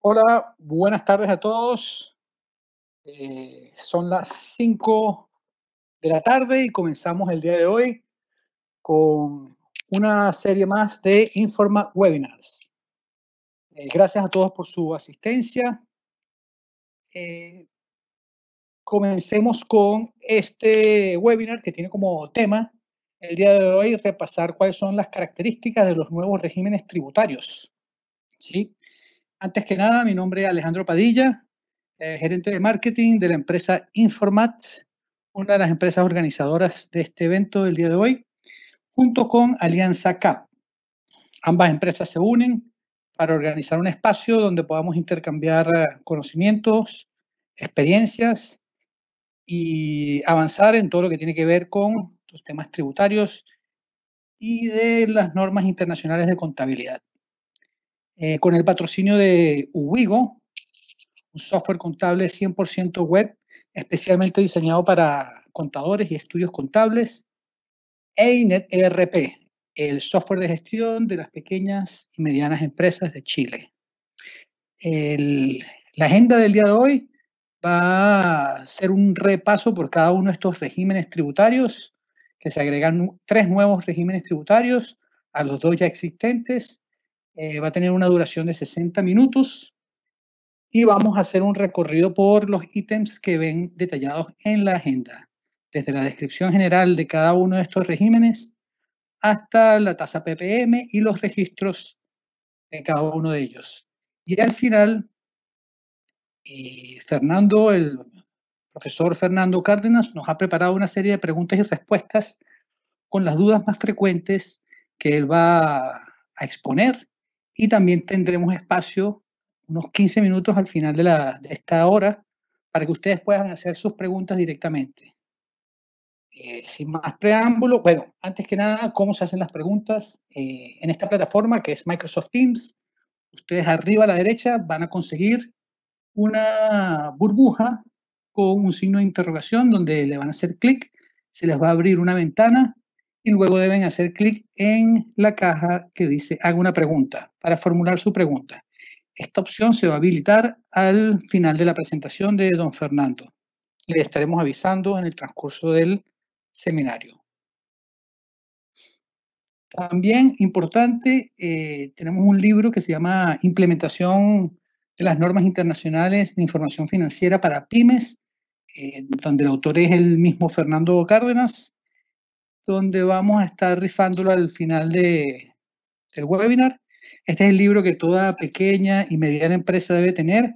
Hola, buenas tardes a todos. Son las 5 de la tarde y comenzamos el día de hoy con una serie más de Informa Webinars. Gracias a todos por su asistencia. Comencemos con este webinar que tiene como tema el día de hoy repasar cuáles son las características de los nuevos regímenes tributarios. ¿Sí? Antes que nada, mi nombre es Alejandro Padilla, gerente de marketing de la empresa Informat, una de las empresas organizadoras de este evento del día de hoy, junto con Alianza CAP. Ambas empresas se unen para organizar un espacio donde podamos intercambiar conocimientos, experiencias y avanzar en todo lo que tiene que ver con los temas tributarios y de las normas internacionales de contabilidad. Con el patrocinio de Uwigo, un software contable 100% web, especialmente diseñado para contadores y estudios contables, EINET ERP, el software de gestión de las pequeñas y medianas empresas de Chile. La agenda del día de hoy va a ser un repaso por cada uno de estos regímenes tributarios, que se agregan 3 nuevos regímenes tributarios a los 2 ya existentes. Va a tener una duración de 60 minutos. Y vamos a hacer un recorrido por los ítems que ven detallados en la agenda, desde la descripción general de cada uno de estos regímenes hasta la tasa PPM y los registros de cada uno de ellos. Y al final, el profesor Fernando Cárdenas nos ha preparado una serie de preguntas y respuestas con las dudas más frecuentes que él va a exponer, y también tendremos espacio, unos 15 minutos al final de esta hora, para que ustedes puedan hacer sus preguntas directamente. Sin más preámbulo, bueno, antes que nada, ¿cómo se hacen las preguntas? En esta plataforma que es Microsoft Teams, ustedes arriba a la derecha van a conseguir una burbuja con un signo de interrogación donde le van a hacer clic, se les va a abrir una ventana y luego deben hacer clic en la caja que dice haga una pregunta para formular su pregunta. Esta opción se va a habilitar al final de la presentación de don Fernando. Le estaremos avisando en el transcurso del seminario. También importante, tenemos un libro que se llama Implementación de las normas internacionales de información financiera para pymes, donde el autor es el mismo Fernando Cárdenas, donde vamos a estar rifándolo al final del webinar. Este es el libro que toda pequeña y mediana empresa debe tener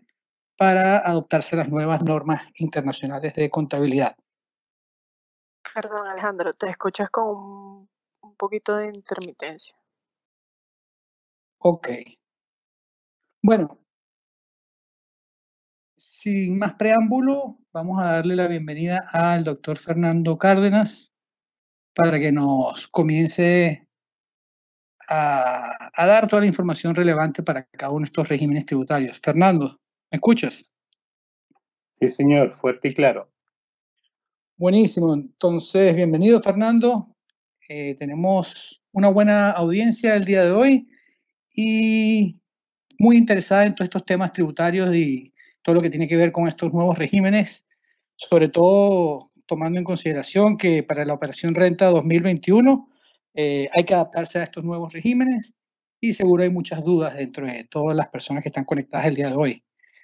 para adoptarse a las nuevas normas internacionales de contabilidad. Perdón, Alejandro, te escuchas con un poquito de intermitencia. Ok. Bueno, sin más preámbulo, vamos a darle la bienvenida al doctor Fernando Cárdenas para que nos comience a dar toda la información relevante para cada uno de estos regímenes tributarios. Fernando, ¿me escuchas? Sí, señor, fuerte y claro. Buenísimo. Entonces, bienvenido, Fernando. Tenemos una buena audiencia el día de hoy y muy interesada en todos estos temas tributarios y todo lo que tiene que ver con estos nuevos regímenes, sobre todo tomando en consideración que para la operación renta 2021 hay que adaptarse a estos nuevos regímenes y seguro hay muchas dudas dentro de todas las personas que están conectadas el día de hoy.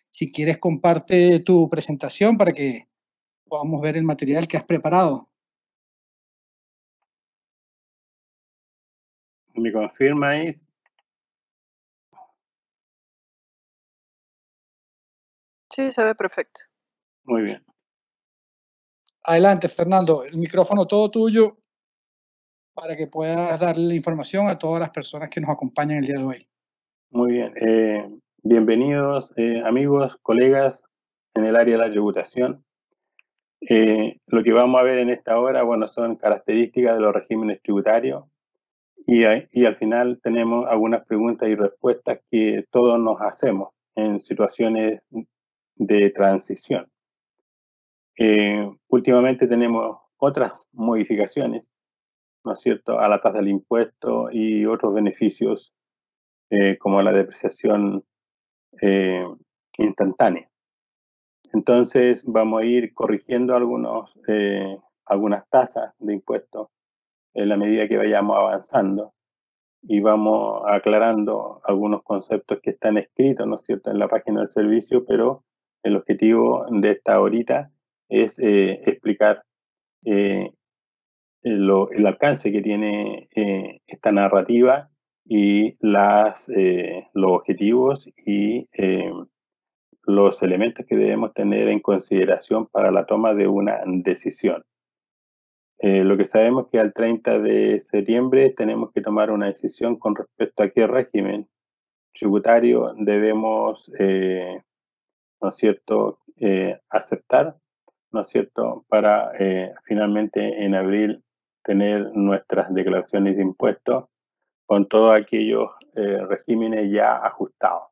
Si quieres, comparte tu presentación para que podamos ver el material que has preparado. ¿Me confirmáis? Sí, se ve perfecto. Muy bien. Adelante, Fernando, el micrófono todo tuyo para que puedas darle la información a todas las personas que nos acompañan el día de hoy. Muy bien. Bienvenidos, amigos, colegas en el área de la tributación. Lo que vamos a ver en esta hora, bueno, son características de los regímenes tributarios y al final tenemos algunas preguntas y respuestas que todos nos hacemos en situaciones de transición. Últimamente tenemos otras modificaciones, ¿no es cierto?, a la tasa del impuesto y otros beneficios como la depreciación instantánea. Entonces vamos a ir corrigiendo algunas tasas de impuestos en la medida que vayamos avanzando y vamos aclarando algunos conceptos que están escritos, ¿no es cierto?, en la página del servicio, pero el objetivo de esta horita es explicar el alcance que tiene esta narrativa y los objetivos y los elementos que debemos tener en consideración para la toma de una decisión. Lo que sabemos es que al 30 de septiembre tenemos que tomar una decisión con respecto a qué régimen tributario debemos, ¿no es cierto?, aceptar, ¿no es cierto?, para finalmente en abril tener nuestras declaraciones de impuestos con todos aquellos regímenes ya ajustados.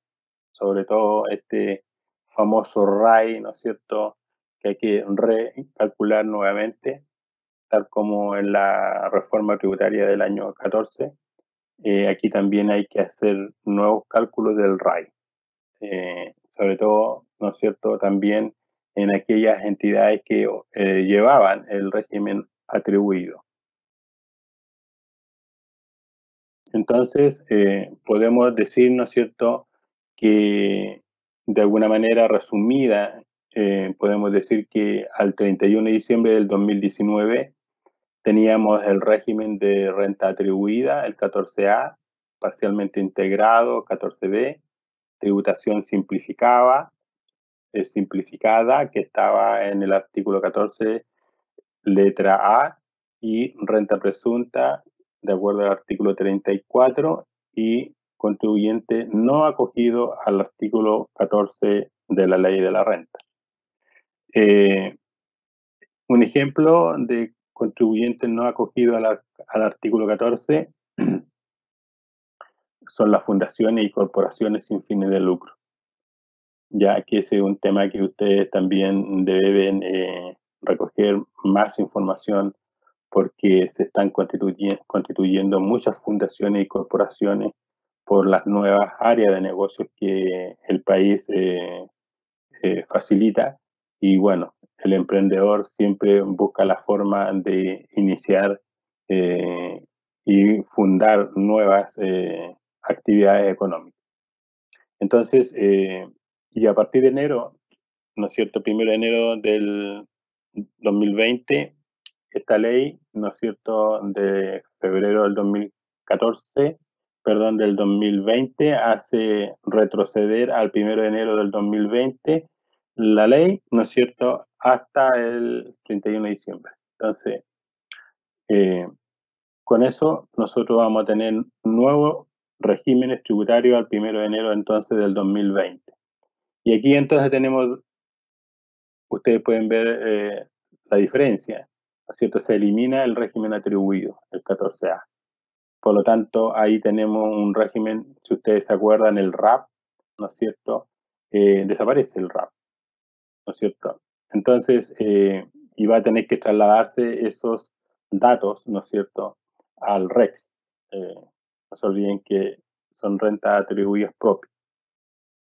Sobre todo este famoso RAI, ¿no es cierto?, que hay que recalcular nuevamente, tal como en la reforma tributaria del año 14. Aquí también hay que hacer nuevos cálculos del RAI. Sobre todo, ¿no es cierto?, también en aquellas entidades que llevaban el régimen atribuido. Entonces, podemos decir, ¿no es cierto?, que de alguna manera resumida, podemos decir que al 31 de diciembre del 2019 teníamos el régimen de renta atribuida, el 14A, parcialmente integrado, 14B, tributación simplificada, que estaba en el artículo 14, letra A, y renta presunta, de acuerdo al artículo 34, y contribuyente no acogido al artículo 14 de la ley de la renta. Un ejemplo de contribuyente no acogido al artículo 14 son las fundaciones y corporaciones sin fines de lucro, ya que ese es un tema que ustedes también deben recoger más información porque se están constituyendo muchas fundaciones y corporaciones por las nuevas áreas de negocios que el país facilita. Y bueno, el emprendedor siempre busca la forma de iniciar y fundar nuevas actividades económicas. Entonces, y a partir de enero, ¿no es cierto?, 1 de enero del 2020, esta ley, ¿no es cierto?, de febrero del 2014, perdón, del 2020, hace retroceder al 1 de enero del 2020 la ley, ¿no es cierto?, hasta el 31 de diciembre. Entonces, con eso nosotros vamos a tener nuevos regímenes tributarios al 1 de enero entonces del 2020. Y aquí entonces tenemos, ustedes pueden ver la diferencia, ¿no es cierto? Se elimina el régimen atribuido, el 14A. Por lo tanto, ahí tenemos un régimen, si ustedes se acuerdan, el RAP, ¿no es cierto? Desaparece el RAP, ¿no es cierto? Entonces, y va a tener que trasladarse esos datos, ¿no es cierto?, al REX. No se olviden que son rentas atribuidas propias.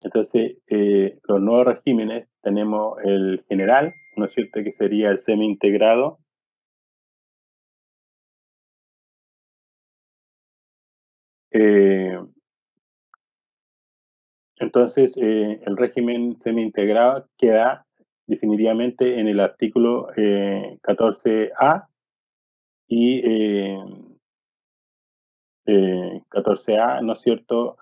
Entonces, los nuevos regímenes, tenemos el general, ¿no es cierto?, que sería el semi-integrado. Entonces, el régimen semi-integrado queda definitivamente en el artículo 14A y 14A, ¿no es cierto?,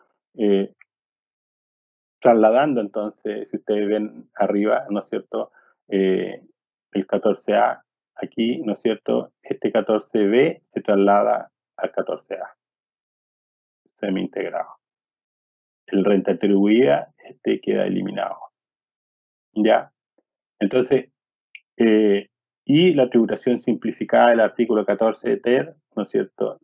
trasladando entonces, si ustedes ven arriba, ¿no es cierto?, el 14A aquí, ¿no es cierto?, este 14B se traslada al 14A, semi-integrado. El renta atribuida, este queda eliminado. ¿Ya? Entonces, y la tributación simplificada del artículo 14 ter, ¿no es cierto?,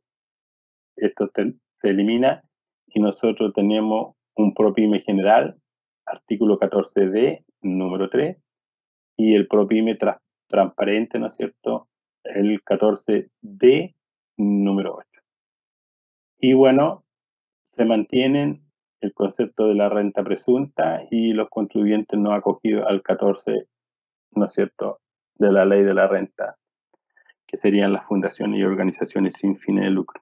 esto se elimina y nosotros tenemos un PROPYME general, artículo 14D, número 3, y el PROPYME transparente, ¿no es cierto?, el 14D, número 8. Y bueno, se mantienen el concepto de la renta presunta y los contribuyentes no acogidos al 14, ¿no es cierto?, de la ley de la renta, que serían las fundaciones y organizaciones sin fines de lucro.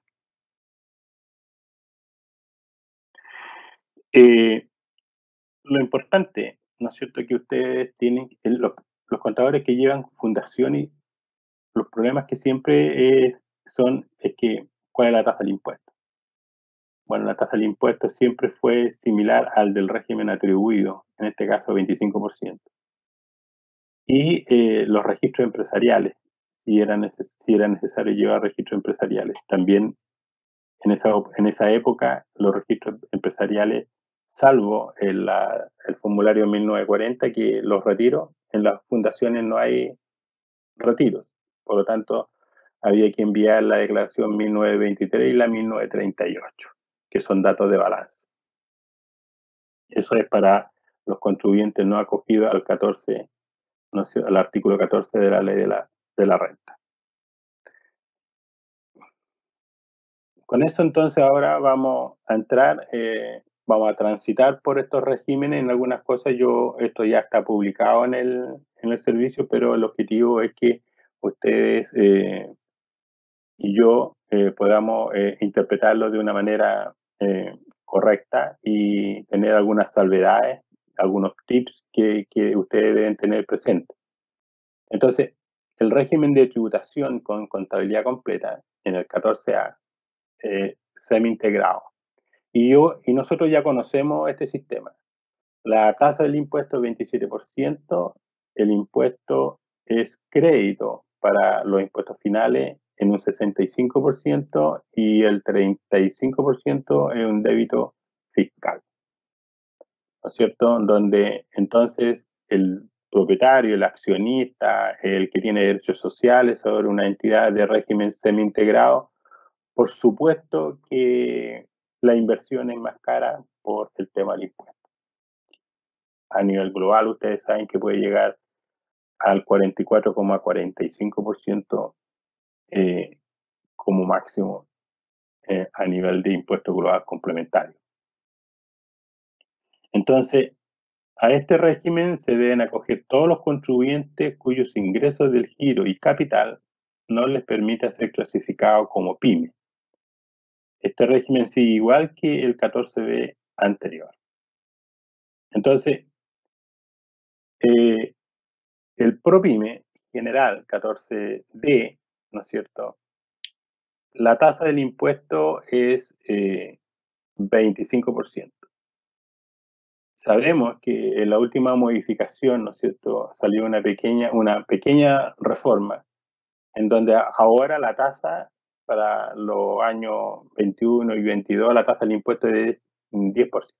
Lo importante, ¿no es cierto?, que ustedes tienen, los contadores que llevan fundaciones, los problemas que siempre es que, ¿cuál es la tasa del impuesto? Bueno, la tasa del impuesto siempre fue similar al del régimen atribuido, en este caso 25%. Y los registros empresariales, si era necesario llevar registros empresariales. También en esa época los registros empresariales, salvo el formulario 1940, que los retiros, en las fundaciones no hay retiros. Por lo tanto, había que enviar la declaración 1923 y la 1938, que son datos de balance. Eso es para los contribuyentes no acogidos al 14, no sé, al artículo 14 de la ley de la renta. Con eso entonces ahora vamos a entrar, vamos a transitar por estos regímenes. En algunas cosas esto ya está publicado en el servicio, pero el objetivo es que ustedes y yo podamos interpretarlo de una manera correcta y tener algunas salvedades, algunos tips que ustedes deben tener presentes. Entonces, el régimen de tributación con contabilidad completa en el 14A, semi-integrado. Y nosotros ya conocemos este sistema. La tasa del impuesto es 27%, el impuesto es crédito para los impuestos finales en un 65% y el 35% es un débito fiscal, ¿no es cierto? Donde entonces el propietario, el accionista, el que tiene derechos sociales sobre una entidad de régimen semi-integrado, por supuesto que la inversión es más cara por el tema del impuesto. A nivel global, ustedes saben que puede llegar al 44,45% como máximo a nivel de impuesto global complementario. Entonces, a este régimen se deben acoger todos los contribuyentes cuyos ingresos del giro y capital no les permita ser clasificados como pyme. Este régimen sigue igual que el 14B anterior. Entonces, el ProPyme general 14D, ¿no es cierto? La tasa del impuesto es 25%. Sabemos que en la última modificación, ¿no es cierto?, salió una pequeña reforma en donde ahora la tasa para los años 21 y 22, la tasa del impuesto es 10%.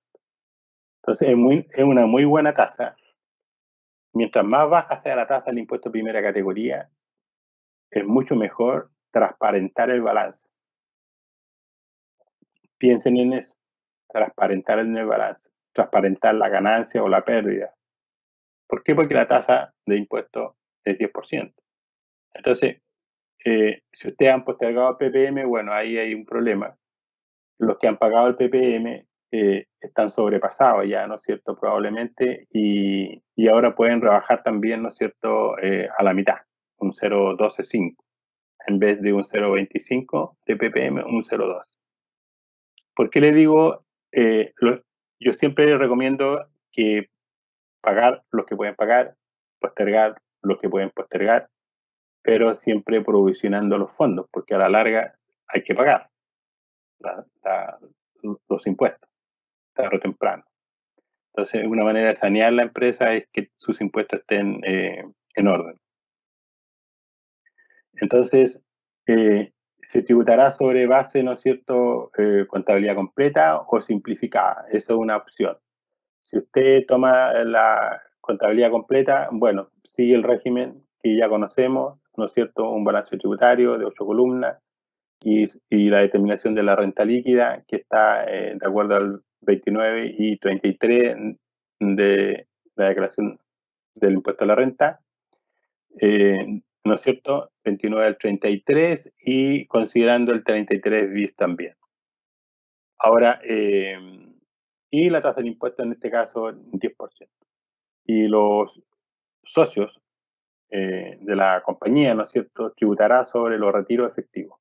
Entonces es una muy buena tasa. Mientras más baja sea la tasa del impuesto de primera categoría, es mucho mejor transparentar el balance. Piensen en eso, transparentar en el balance, transparentar la ganancia o la pérdida. ¿Por qué? Porque la tasa de impuesto es 10%. Entonces, si ustedes han postergado el PPM, bueno, ahí hay un problema. Los que han pagado el PPM están sobrepasados ya, ¿no es cierto?, probablemente, y ahora pueden rebajar también, ¿no es cierto?, a la mitad, un 0,125, en vez de un 0,25 de PPM, un 0,2. ¿Por qué le digo? Yo siempre recomiendo que pagar los que pueden pagar, postergar los que pueden postergar, pero siempre provisionando los fondos, porque a la larga hay que pagar los impuestos, tarde o temprano. Entonces, una manera de sanear la empresa es que sus impuestos estén en orden. Entonces, se tributará sobre base, ¿no es cierto?, contabilidad completa o simplificada. Esa es una opción. Si usted toma la contabilidad completa, bueno, sigue el régimen que ya conocemos, ¿no es cierto?, un balance tributario de 8 columnas y la determinación de la renta líquida, que está de acuerdo al 29 y 33 de la declaración del impuesto a la renta, ¿no es cierto?, 29 al 33 y considerando el 33 bis también. Ahora, y la tasa de impuesto en este caso 10%. Y los socios de la compañía, ¿no es cierto?, tributará sobre los retiros efectivos.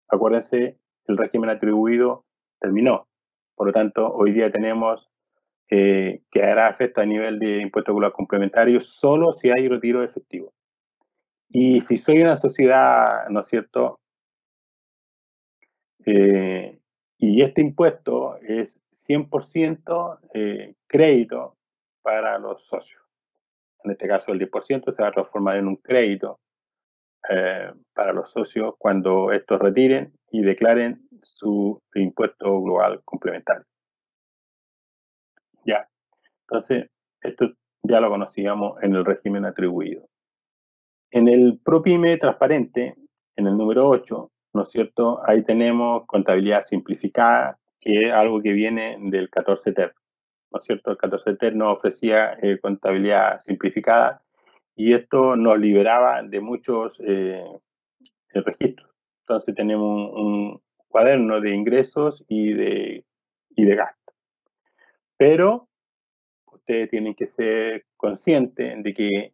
Acuérdense, el régimen atribuido terminó. Por lo tanto, hoy día tenemos que hará efecto a nivel de impuesto global complementario solo si hay retiro efectivo. Y si soy una sociedad, ¿no es cierto?, y este impuesto es 100% crédito para los socios. En este caso, el 10% se va a transformar en un crédito para los socios cuando estos retiren y declaren su impuesto global complementario. Ya, entonces, esto ya lo conocíamos en el régimen atribuido. En el ProPyme transparente, en el número 8, ¿no es cierto? Ahí tenemos contabilidad simplificada, que es algo que viene del 14 TER, ¿no es cierto? El 14 TER nos ofrecía contabilidad simplificada y esto nos liberaba de muchos registros. Entonces tenemos un cuaderno de ingresos y de gastos. Pero ustedes tienen que ser conscientes de que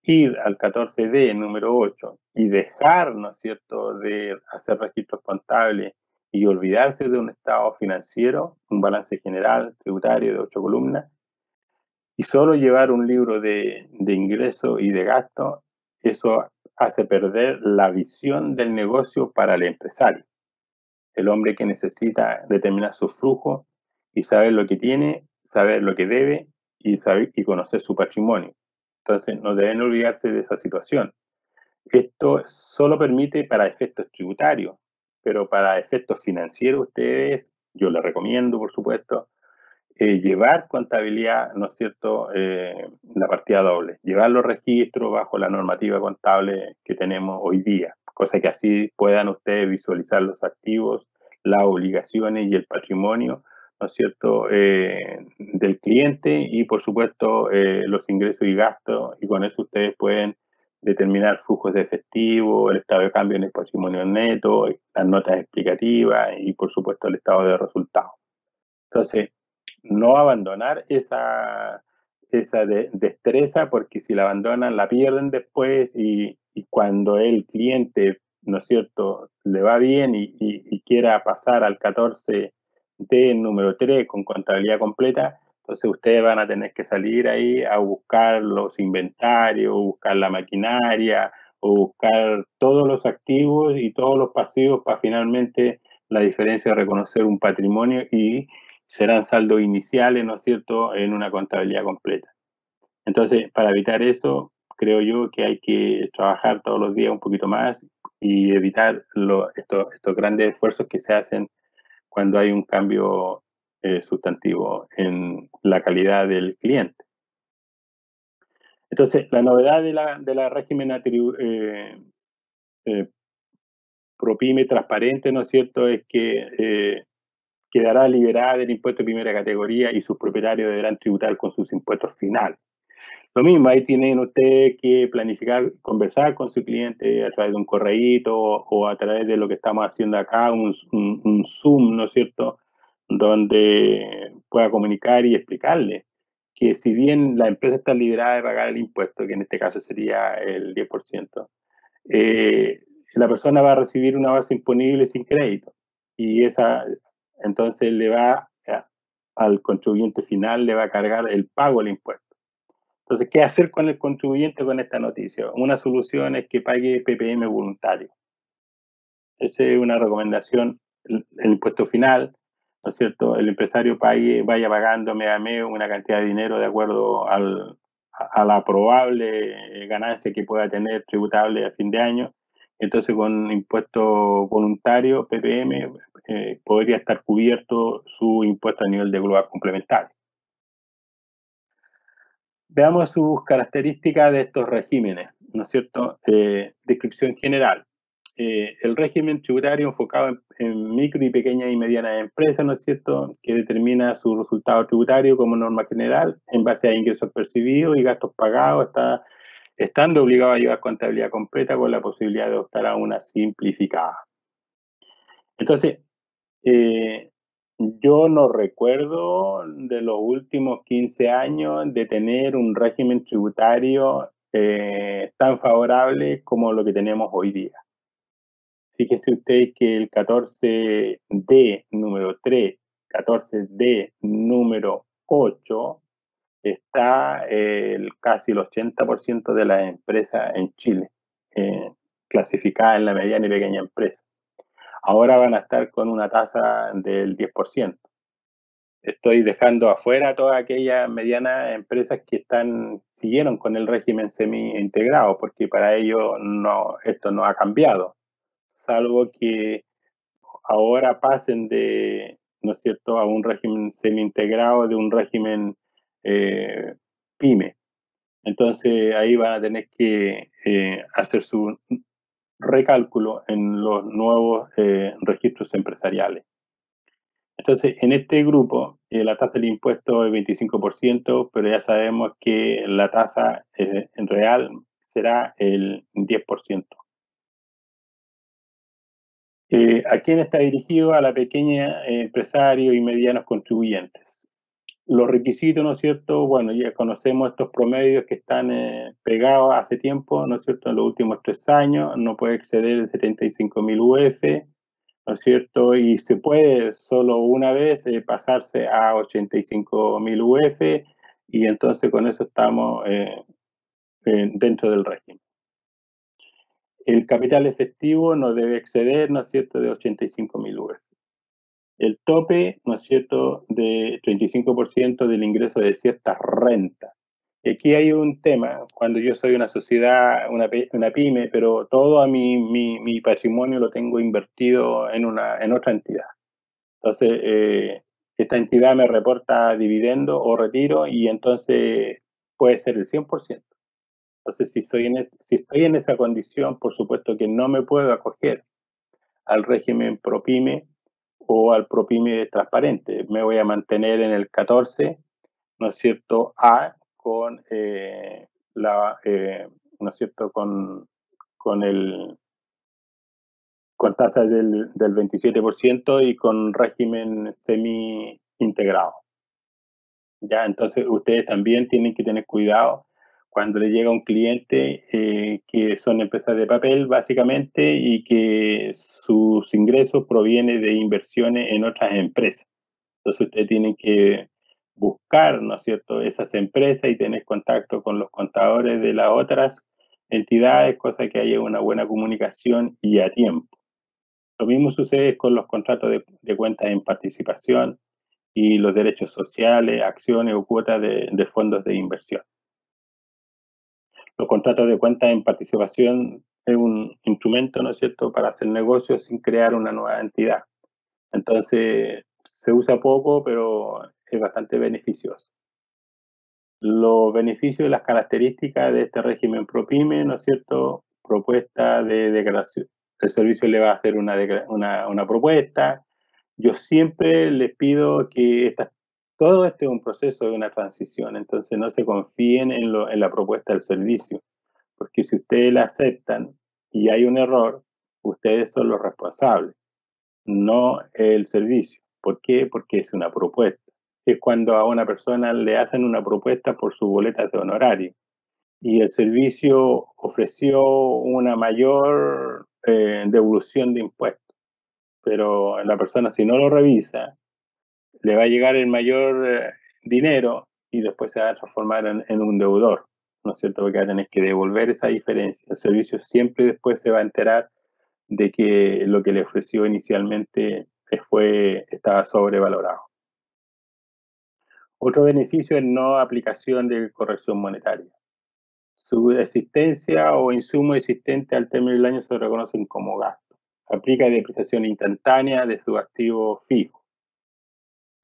ir al 14D número 8 y dejar, ¿no es cierto?, de hacer registros contables y olvidarse de un estado financiero, un balance general tributario de 8 columnas, y solo llevar un libro de ingreso y de gasto, eso hace perder la visión del negocio para el empresario, el hombre que necesita determinar su flujo y saber lo que tiene, saber lo que debe y saber y conocer su patrimonio. Entonces, no deben olvidarse de esa situación. Esto solo permite para efectos tributarios, pero para efectos financieros ustedes, yo les recomiendo, por supuesto, llevar contabilidad, ¿no es cierto?, la partida doble, llevar los registros bajo la normativa contable que tenemos hoy día, cosa que así puedan ustedes visualizar los activos, las obligaciones y el patrimonio, ¿no es cierto?, del cliente y, por supuesto, los ingresos y gastos, y con eso ustedes pueden determinar flujos de efectivo, el estado de cambio en el patrimonio neto, las notas explicativas y, por supuesto, el estado de resultados. Entonces, no abandonar esa destreza, porque si la abandonan la pierden después y cuando el cliente, ¿no es cierto?, le va bien y quiera pasar al 14D número 3 con contabilidad completa, entonces ustedes van a tener que salir ahí a buscar los inventarios, buscar la maquinaria, o buscar todos los activos y todos los pasivos para finalmente la diferencia de reconocer un patrimonio y serán saldos iniciales, ¿no es cierto?, en una contabilidad completa. Entonces, para evitar eso, creo yo que hay que trabajar todos los días un poquito más y evitar estos grandes esfuerzos que se hacen cuando hay un cambio sustantivo en la calidad del cliente. Entonces, la novedad de la régimen ProPyme transparente, ¿no es cierto?, es que quedará liberada del impuesto de primera categoría y sus propietarios deberán tributar con sus impuestos finales. Lo mismo, ahí tienen ustedes que planificar, conversar con su cliente a través de un correíto o a través de lo que estamos haciendo acá, un Zoom, ¿no es cierto?, donde pueda comunicar y explicarle que si bien la empresa está liberada de pagar el impuesto, que en este caso sería el 10%, la persona va a recibir una base imponible sin crédito y esa entonces le va al contribuyente final le va a cargar el pago del impuesto. Entonces, ¿qué hacer con el contribuyente con esta noticia? Una solución es que pague PPM voluntario. Esa es una recomendación, el impuesto final, ¿no es cierto? El empresario vaya pagando mes a mes una cantidad de dinero de acuerdo a la probable ganancia que pueda tener tributable a fin de año. Entonces, con impuesto voluntario, PPM, podría estar cubierto su impuesto a nivel de global complementario. Veamos sus características de estos regímenes, ¿no es cierto? Descripción general. El régimen tributario enfocado en micro y pequeñas y medianas empresas, ¿no es cierto?, que determina su resultado tributario como norma general en base a ingresos percibidos y gastos pagados, estando obligado a llevar contabilidad completa con la posibilidad de optar a una simplificada. Entonces, Yo no recuerdo de los últimos 15 años de tener un régimen tributario tan favorable como lo que tenemos hoy día. Fíjese usted que el 14D número 3, 14D número 8, está casi el 80% de las empresas en Chile clasificadas en la mediana y pequeña empresa. Ahora van a estar con una tasa del 10%. Estoy dejando afuera todas aquellas medianas empresas que siguieron con el régimen semi-integrado, porque para ellos esto no ha cambiado, salvo que ahora pasen ¿no es cierto?, a un régimen semi-integrado de un régimen PYME. Entonces ahí van a tener que hacer su recálculo en los nuevos registros empresariales. Entonces, en este grupo, la tasa del impuesto es 25%, pero ya sabemos que la tasa en real será el 10%. ¿A quién está dirigido? A la pequeña empresario y medianos contribuyentes. Los requisitos, ¿no es cierto? Bueno, ya conocemos estos promedios que están pegados hace tiempo, ¿no es cierto? En los últimos 3 años, no puede exceder el 75.000 UF, ¿no es cierto? Y se puede solo una vez pasarse a 85.000 UF y entonces con eso estamos dentro del régimen. El capital efectivo no debe exceder, ¿no es cierto?, de 85.000 UF. El tope, ¿no es cierto?, de 35% del ingreso de ciertas rentas. Aquí hay un tema, cuando yo soy una sociedad, una pyme, pero todo mi patrimonio lo tengo invertido en otra entidad. Entonces, esta entidad me reporta dividendo o retiro y entonces puede ser el 100%. Entonces, si estoy en esa condición, por supuesto que no me puedo acoger al régimen ProPyme o al ProPyme transparente. Me voy a mantener en el 14, ¿no es cierto?, A con ¿no es cierto?, con tasas del 27% y con régimen semi-integrado. Ya, entonces ustedes también tienen que tener cuidado cuando le llega un cliente que son empresas de papel básicamente y que sus ingresos provienen de inversiones en otras empresas. Entonces ustedes tienen que buscar, ¿no es cierto?, esas empresas y tener contacto con los contadores de las otras entidades, cosa que haya una buena comunicación y a tiempo. Lo mismo sucede con los contratos de cuentas en participación y los derechos sociales, acciones o cuotas de fondos de inversión. Los contratos de cuentas en participación es un instrumento, ¿no es cierto?, para hacer negocios sin crear una nueva entidad. Entonces, se usa poco, pero es bastante beneficioso. Los beneficios y las características de este régimen ProPyme, ¿no es cierto?, propuesta de declaración. El servicio le va a hacer una propuesta. Yo siempre les pido que todo este es un proceso de una transición, entonces no se confíen en la propuesta del servicio, porque si ustedes la aceptan y hay un error, ustedes son los responsables, no el servicio. ¿Por qué? Porque es una propuesta. Es cuando a una persona le hacen una propuesta por su boleta de honorario y el servicio ofreció una mayor devolución de impuestos, pero la persona, si no lo revisa, le va a llegar el mayor dinero y después se va a transformar en un deudor, ¿no es cierto?, porque va a tener que devolver esa diferencia. El servicio siempre después se va a enterar de que lo que le ofreció inicialmente estaba sobrevalorado. Otro beneficio es no aplicación de corrección monetaria. Su existencia o insumo existente al término del año se reconocen como gasto. Aplica depreciación instantánea de su activo fijo.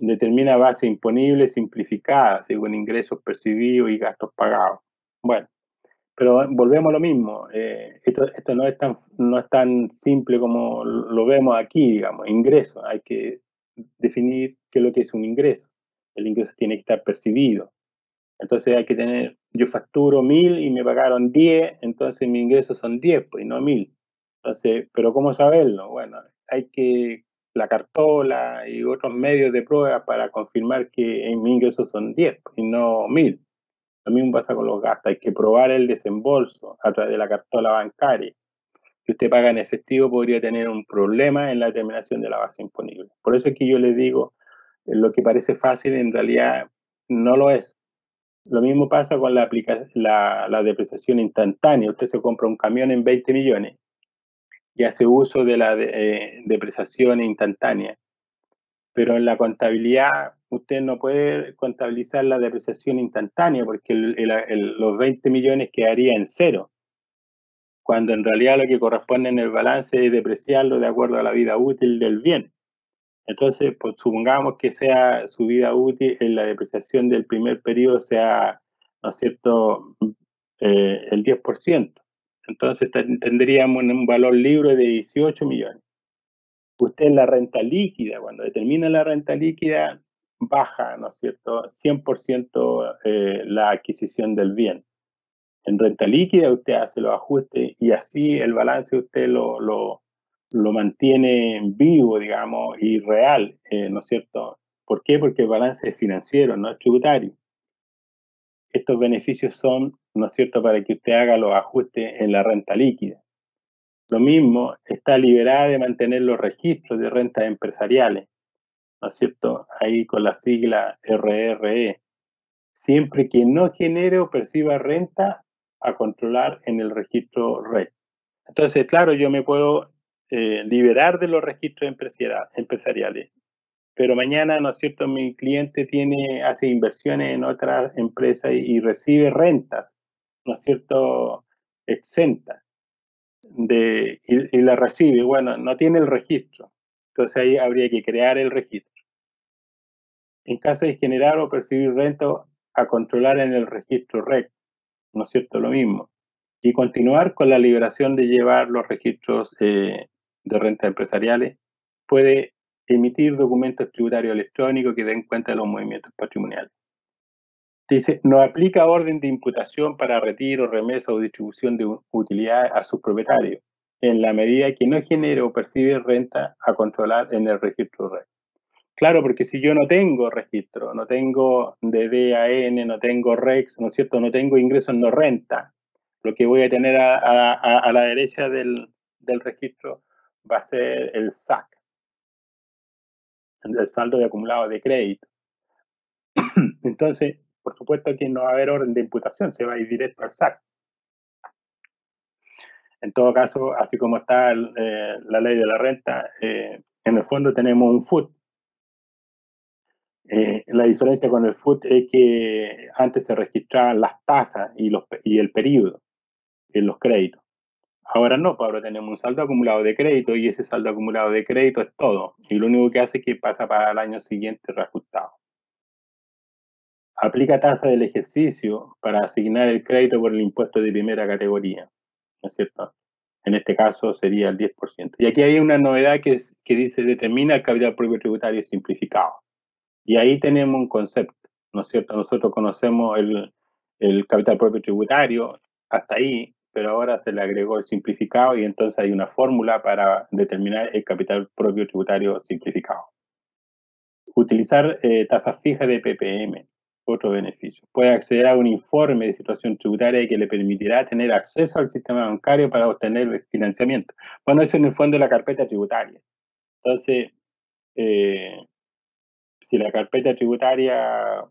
Determina base imponible simplificada según ingresos percibidos y gastos pagados. Bueno, pero volvemos a lo mismo. Esto no es tan simple como lo vemos aquí, digamos, ingreso. Hay que definir qué es lo que es un ingreso. El ingreso tiene que estar percibido. Entonces hay que yo facturo 1.000 y me pagaron 10, entonces mis ingresos son 10, pues, y no 1.000. Entonces, ¿pero cómo saberlo? Bueno, hay que la cartola y otros medios de prueba para confirmar que en mi ingreso son 10 y no 1000. Lo mismo pasa con los gastos, hay que probar el desembolso a través de la cartola bancaria. Si usted paga en efectivo, podría tener un problema en la determinación de la base imponible. Por eso es que yo les digo, lo que parece fácil en realidad no lo es. Lo mismo pasa con la depreciación instantánea. Usted se compra un camión en 20 millones y hace uso de la depreciación instantánea. Pero en la contabilidad usted no puede contabilizar la depreciación instantánea porque los 20 millones quedaría en cero, cuando en realidad lo que corresponde en el balance es depreciarlo de acuerdo a la vida útil del bien. Entonces, pues, supongamos que sea su vida útil en la depreciación del primer periodo sea, ¿no es cierto?, el 10%. Entonces tendríamos un valor libre de 18 millones. Usted en la renta líquida, cuando determina la renta líquida, baja, ¿no es cierto?, 100% la adquisición del bien. En renta líquida usted hace los ajustes y así el balance usted lo mantiene vivo, digamos, y real, ¿no es cierto? ¿Por qué? Porque el balance es financiero, no es tributario. Estos beneficios son, ¿no es cierto?, para que usted haga los ajustes en la renta líquida. Lo mismo, está liberada de mantener los registros de rentas empresariales, ¿no es cierto?, ahí con la sigla RRE, siempre que no genere o perciba renta a controlar en el registro REC. Entonces, claro, yo me puedo liberar de los registros empresariales, pero mañana, ¿no es cierto?, mi cliente hace inversiones en otras empresas y recibe rentas, ¿no es cierto?, exentas, y la recibe. Bueno, no tiene el registro, entonces ahí habría que crear el registro. En caso de generar o percibir renta a controlar en el registro REC, ¿no es cierto?, lo mismo. Y continuar con la liberación de llevar los registros de rentas empresariales, puede emitir documentos tributarios electrónicos que den cuenta de los movimientos patrimoniales. Dice, no aplica orden de imputación para retiro, remesa o distribución de utilidades a sus propietarios, en la medida que no genere o percibe renta a controlar en el registro REC. Claro, porque si yo no tengo registro, no tengo DDAN, no tengo REX, ¿no es cierto?, no tengo ingresos no renta, lo que voy a tener a la derecha del registro va a ser el SAC, el saldo de acumulado de crédito. Entonces, por supuesto que no va a haber orden de imputación, se va a ir directo al SAC. En todo caso, así como está la ley de la renta, en el fondo tenemos un FUT. La diferencia con el FUT es que antes se registraban las tasas y el periodo en los créditos. Ahora no, pues ahora tenemos un saldo acumulado de crédito y ese saldo acumulado de crédito es todo. Y lo único que hace es que pasa para el año siguiente reajustado. Aplica tasa del ejercicio para asignar el crédito por el impuesto de primera categoría, ¿no es cierto? En este caso sería el 10%. Y aquí hay una novedad que dice determina el capital propio tributario simplificado. Y ahí tenemos un concepto, ¿no es cierto? Nosotros conocemos el capital propio tributario hasta ahí, pero ahora se le agregó el simplificado y entonces hay una fórmula para determinar el capital propio tributario simplificado. Utilizar tasas fijas de PPM, otro beneficio. Puede acceder a un informe de situación tributaria que le permitirá tener acceso al sistema bancario para obtener financiamiento. Bueno, eso en el fondo es la carpeta tributaria. Entonces, si la carpeta tributaria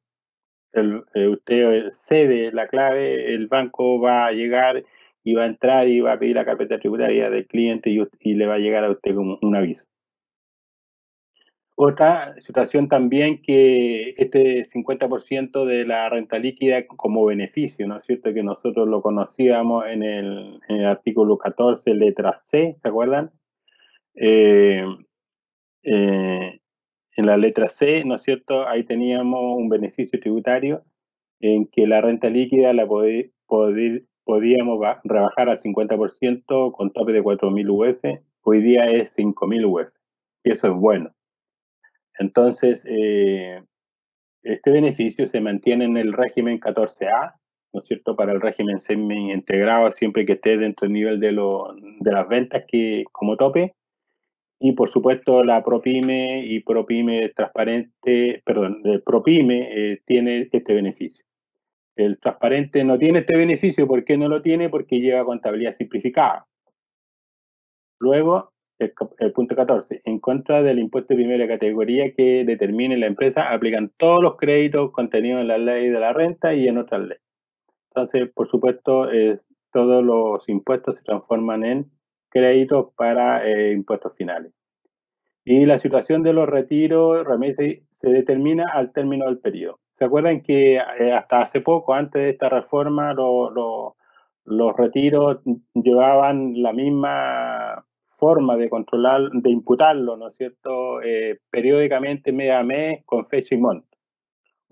usted cede la clave, el banco va a llegar y va a entrar y va a pedir la carpeta tributaria del cliente y le va a llegar a usted como un aviso. Otra situación también que este 50% de la renta líquida como beneficio, ¿no es cierto?, que nosotros lo conocíamos en el artículo 14, letra C, ¿se acuerdan? En la letra C, ¿no es cierto?, ahí teníamos un beneficio tributario en que la renta líquida la podíamos rebajar al 50% con tope de 4.000 UF, hoy día es 5.000 UF, y eso es bueno. Entonces, este beneficio se mantiene en el régimen 14A, ¿no es cierto?, para el régimen semi-integrado, siempre que esté dentro del nivel de las ventas como tope, y por supuesto la ProPyme y ProPyme transparente, perdón, ProPyme tiene este beneficio. El transparente no tiene este beneficio. ¿Por qué no lo tiene? Porque lleva contabilidad simplificada. Luego, el punto 14, en contra del impuesto de primera categoría que determine la empresa, aplican todos los créditos contenidos en la ley de la renta y en otras leyes. Entonces, por supuesto, todos los impuestos se transforman en créditos para impuestos finales. Y la situación de los retiros realmente se determina al término del periodo. ¿Se acuerdan que hasta hace poco, antes de esta reforma, los retiros llevaban la misma forma de controlar, de imputarlo, ¿no es cierto?, periódicamente, mes a mes, con fecha y monto.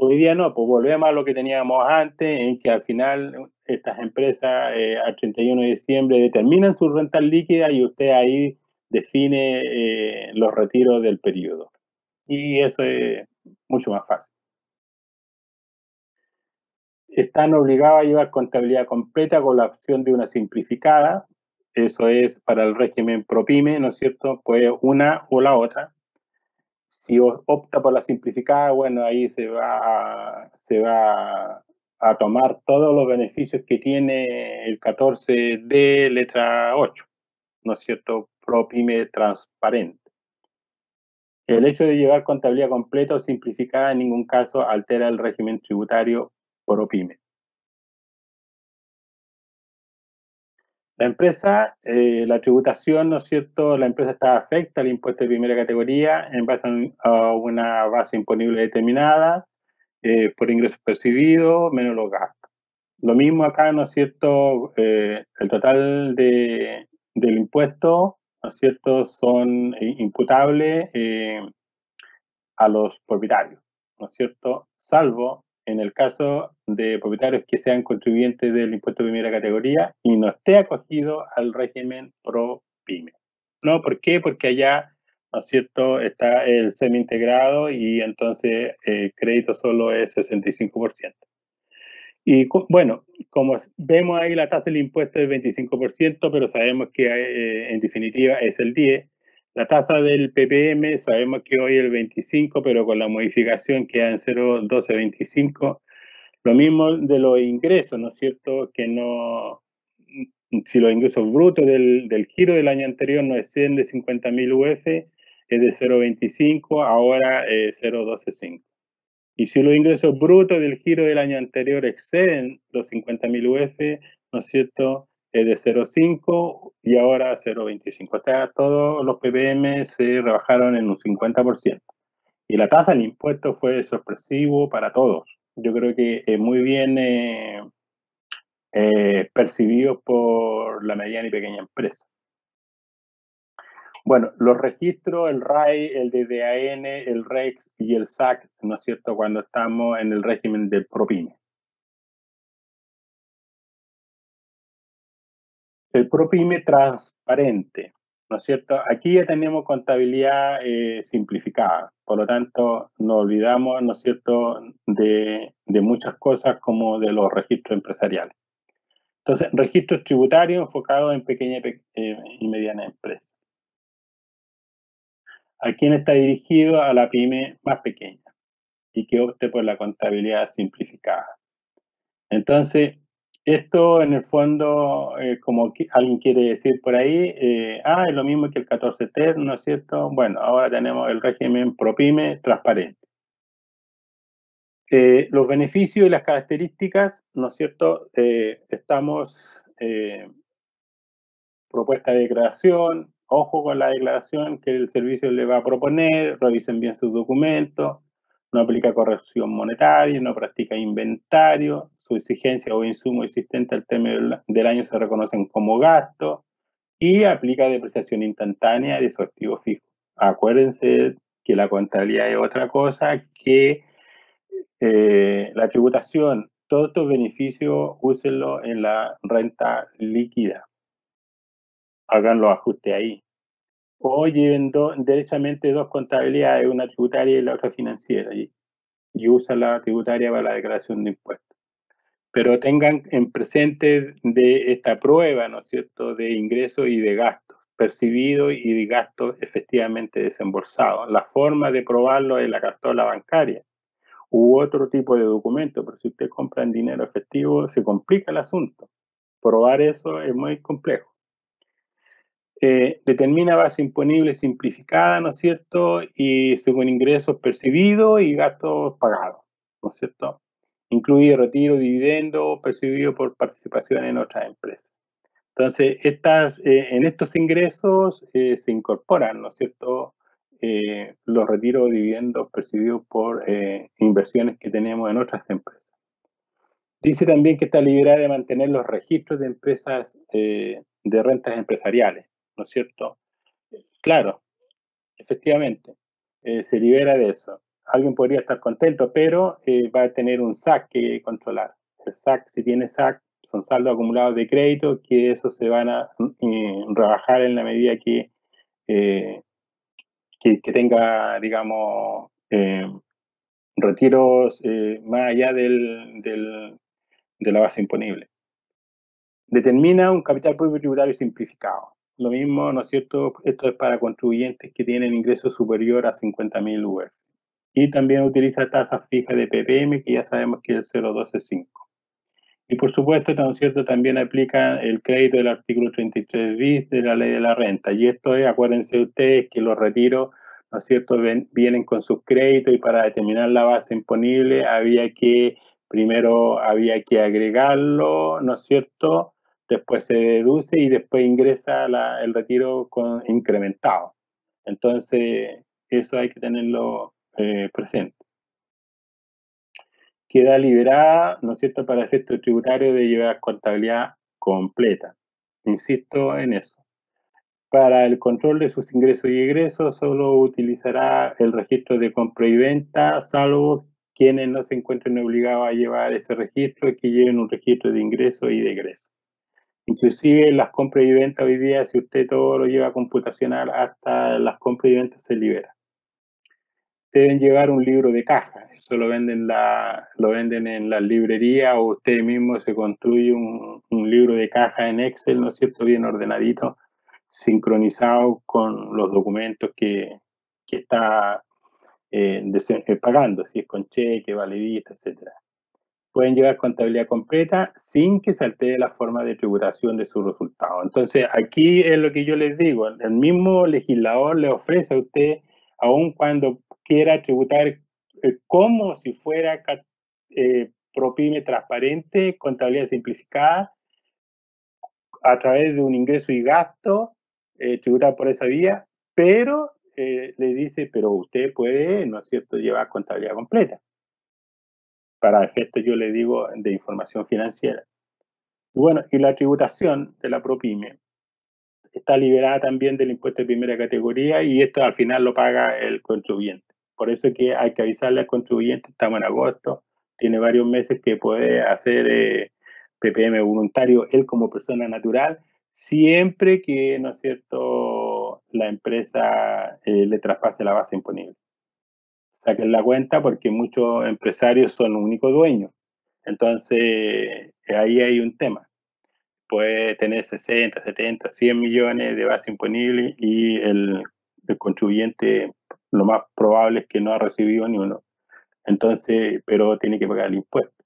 Hoy día no, pues volvemos a lo que teníamos antes, en que al final estas empresas al 31 de diciembre determinan su renta líquida y usted ahí define los retiros del periodo. Y eso es mucho más fácil. Están obligados a llevar contabilidad completa con la opción de una simplificada. Eso es para el régimen ProPyme, ¿no es cierto? Pues una o la otra. Si opta por la simplificada, bueno, ahí se va a tomar todos los beneficios que tiene el 14D letra 8, ¿no es cierto? ProPyme transparente. El hecho de llevar contabilidad completa o simplificada en ningún caso altera el régimen tributario ProPyme. La empresa, la tributación, ¿no es cierto? La empresa está afecta al impuesto de primera categoría en base a una base imponible determinada por ingresos percibidos menos los gastos. Lo mismo acá, ¿no es cierto? El total del impuesto, ¿no es cierto?, son imputables a los propietarios, ¿no es cierto? Salvo en el caso de propietarios que sean contribuyentes del impuesto de primera categoría y no esté acogido al régimen ProPyme. ¿No? ¿Por qué? Porque allá, ¿no es cierto?, está el semi-integrado y entonces el crédito solo es 65%. Y bueno, como vemos ahí, la tasa del impuesto es 25%, pero sabemos que en definitiva es el 10%. La tasa del PPM sabemos que hoy es el 25%, pero con la modificación queda en 0,1225. Lo mismo de los ingresos, ¿no es cierto? Que no, si los ingresos brutos del giro del año anterior no exceden de 50.000 UF, es de 0,25, ahora 0,125. Y si los ingresos brutos del giro del año anterior exceden los 50.000 UF, ¿no es cierto?, es de 0,5 y ahora 0,25. O sea, todos los PPM se rebajaron en un 50%. Y la tasa del impuesto fue sorpresivo para todos. Yo creo que es muy bien percibido por la mediana y pequeña empresa. Bueno, los registros, el RAI, el DDAN, el REX y el SAC, ¿no es cierto?, cuando estamos en el régimen del ProPyme. El ProPyme transparente, ¿no es cierto? Aquí ya tenemos contabilidad simplificada, por lo tanto, nos olvidamos, ¿no es cierto?, de muchas cosas como de los registros empresariales. Entonces, registros tributarios enfocados en pequeña y mediana empresa. ¿A quién está dirigido? A la pyme más pequeña y que opte por la contabilidad simplificada. Entonces, esto en el fondo, como alguien quiere decir por ahí, es lo mismo que el 14T, ¿no es cierto? Bueno, ahora tenemos el régimen ProPyme transparente. Los beneficios y las características, ¿no es cierto? Estamos propuesta de declaración, ojo con la declaración que el servicio le va a proponer, revisen bien sus documentos, no aplica corrección monetaria, no practica inventario, su exigencia o insumo existente al término del año se reconocen como gasto y aplica depreciación instantánea de su activo fijo. Acuérdense que la contabilidad es otra cosa que la tributación. Todos estos beneficios úsenlo en la renta líquida. Hagan los ajustes ahí. O lleven derechamente dos contabilidades, una tributaria y la otra financiera, y usa la tributaria para la declaración de impuestos. Pero tengan en presente de esta prueba, ¿no es cierto?, de ingresos y de gastos. percibidos y de gastos efectivamente desembolsados. La forma de probarlo es la cartola bancaria u otro tipo de documento, pero si usted compra en dinero efectivo se complica el asunto. Probar eso es muy complejo. Determina base imponible simplificada, ¿no es cierto? Y según ingresos percibidos y gastos pagados, ¿no es cierto? Incluye retiro, dividendo percibido por participación en otras empresas. Entonces, en estos ingresos se incorporan, ¿no es cierto?, los retiros o dividendos percibidos por inversiones que tenemos en otras empresas. Dice también que está liberada de mantener los registros de empresas de rentas empresariales, ¿no es cierto? Claro, efectivamente, se libera de eso. Alguien podría estar contento, pero va a tener un SAC que controlar. El SAC, si tiene SAC, son saldos acumulados de crédito, que eso se van a rebajar en la medida que tenga, digamos, retiros más allá de la base imponible. Determina un capital propio tributario simplificado. Lo mismo, ¿no es cierto? Esto es para contribuyentes que tienen ingresos superior a 50.000 UF. Y también utiliza tasas fijas de PPM, que ya sabemos que es el 0,125. Y por supuesto, ¿no es cierto?, también aplica el crédito del artículo 33 bis de la ley de la renta. Y esto es, acuérdense ustedes, que los retiros, ¿no es cierto?, vienen con sus créditos y para determinar la base imponible primero había que agregarlo, ¿no es cierto?, después se deduce y después ingresa el retiro incrementado. Entonces, eso hay que tenerlo presente. Queda liberada, ¿no es cierto?, para efectos tributarios de llevar contabilidad completa. Insisto en eso. Para el control de sus ingresos y egresos, solo utilizará el registro de compra y venta, salvo quienes no se encuentren obligados a llevar ese registro y que lleven un registro de ingresos y de egresos. Inclusive las compras y ventas hoy día, si usted todo lo lleva computacional, hasta las compras y ventas se libera. Deben llevar un libro de caja, eso lo venden en las librerías, o usted mismo se construye un libro de caja en Excel, ¿no es cierto?, bien ordenadito, sincronizado con los documentos que está pagando, si es con cheque, vale vista, etcétera. Pueden llevar contabilidad completa sin que se altere la forma de tributación de su resultado. Entonces, aquí es lo que yo les digo, el mismo legislador le ofrece a usted, aun cuando quiera tributar como si fuera ProPyme transparente, contabilidad simplificada, a través de un ingreso y gasto, tributar por esa vía, pero le dice, pero usted puede, ¿no es cierto?, llevar contabilidad completa. Para efectos, yo le digo, de información financiera. Y bueno, y la tributación de la ProPyme está liberada también del impuesto de primera categoría y esto al final lo paga el contribuyente. Por eso es que hay que avisarle al contribuyente, estamos en agosto, tiene varios meses que puede hacer PPM voluntario él como persona natural, siempre que, ¿no es cierto?, la empresa le traspase la base imponible. Saquen la cuenta porque muchos empresarios son únicos dueños. Entonces, ahí hay un tema. Puede tener 60, 70, 100 millones de base imponible y el contribuyente lo más probable es que no ha recibido ni uno. Entonces, pero tiene que pagar el impuesto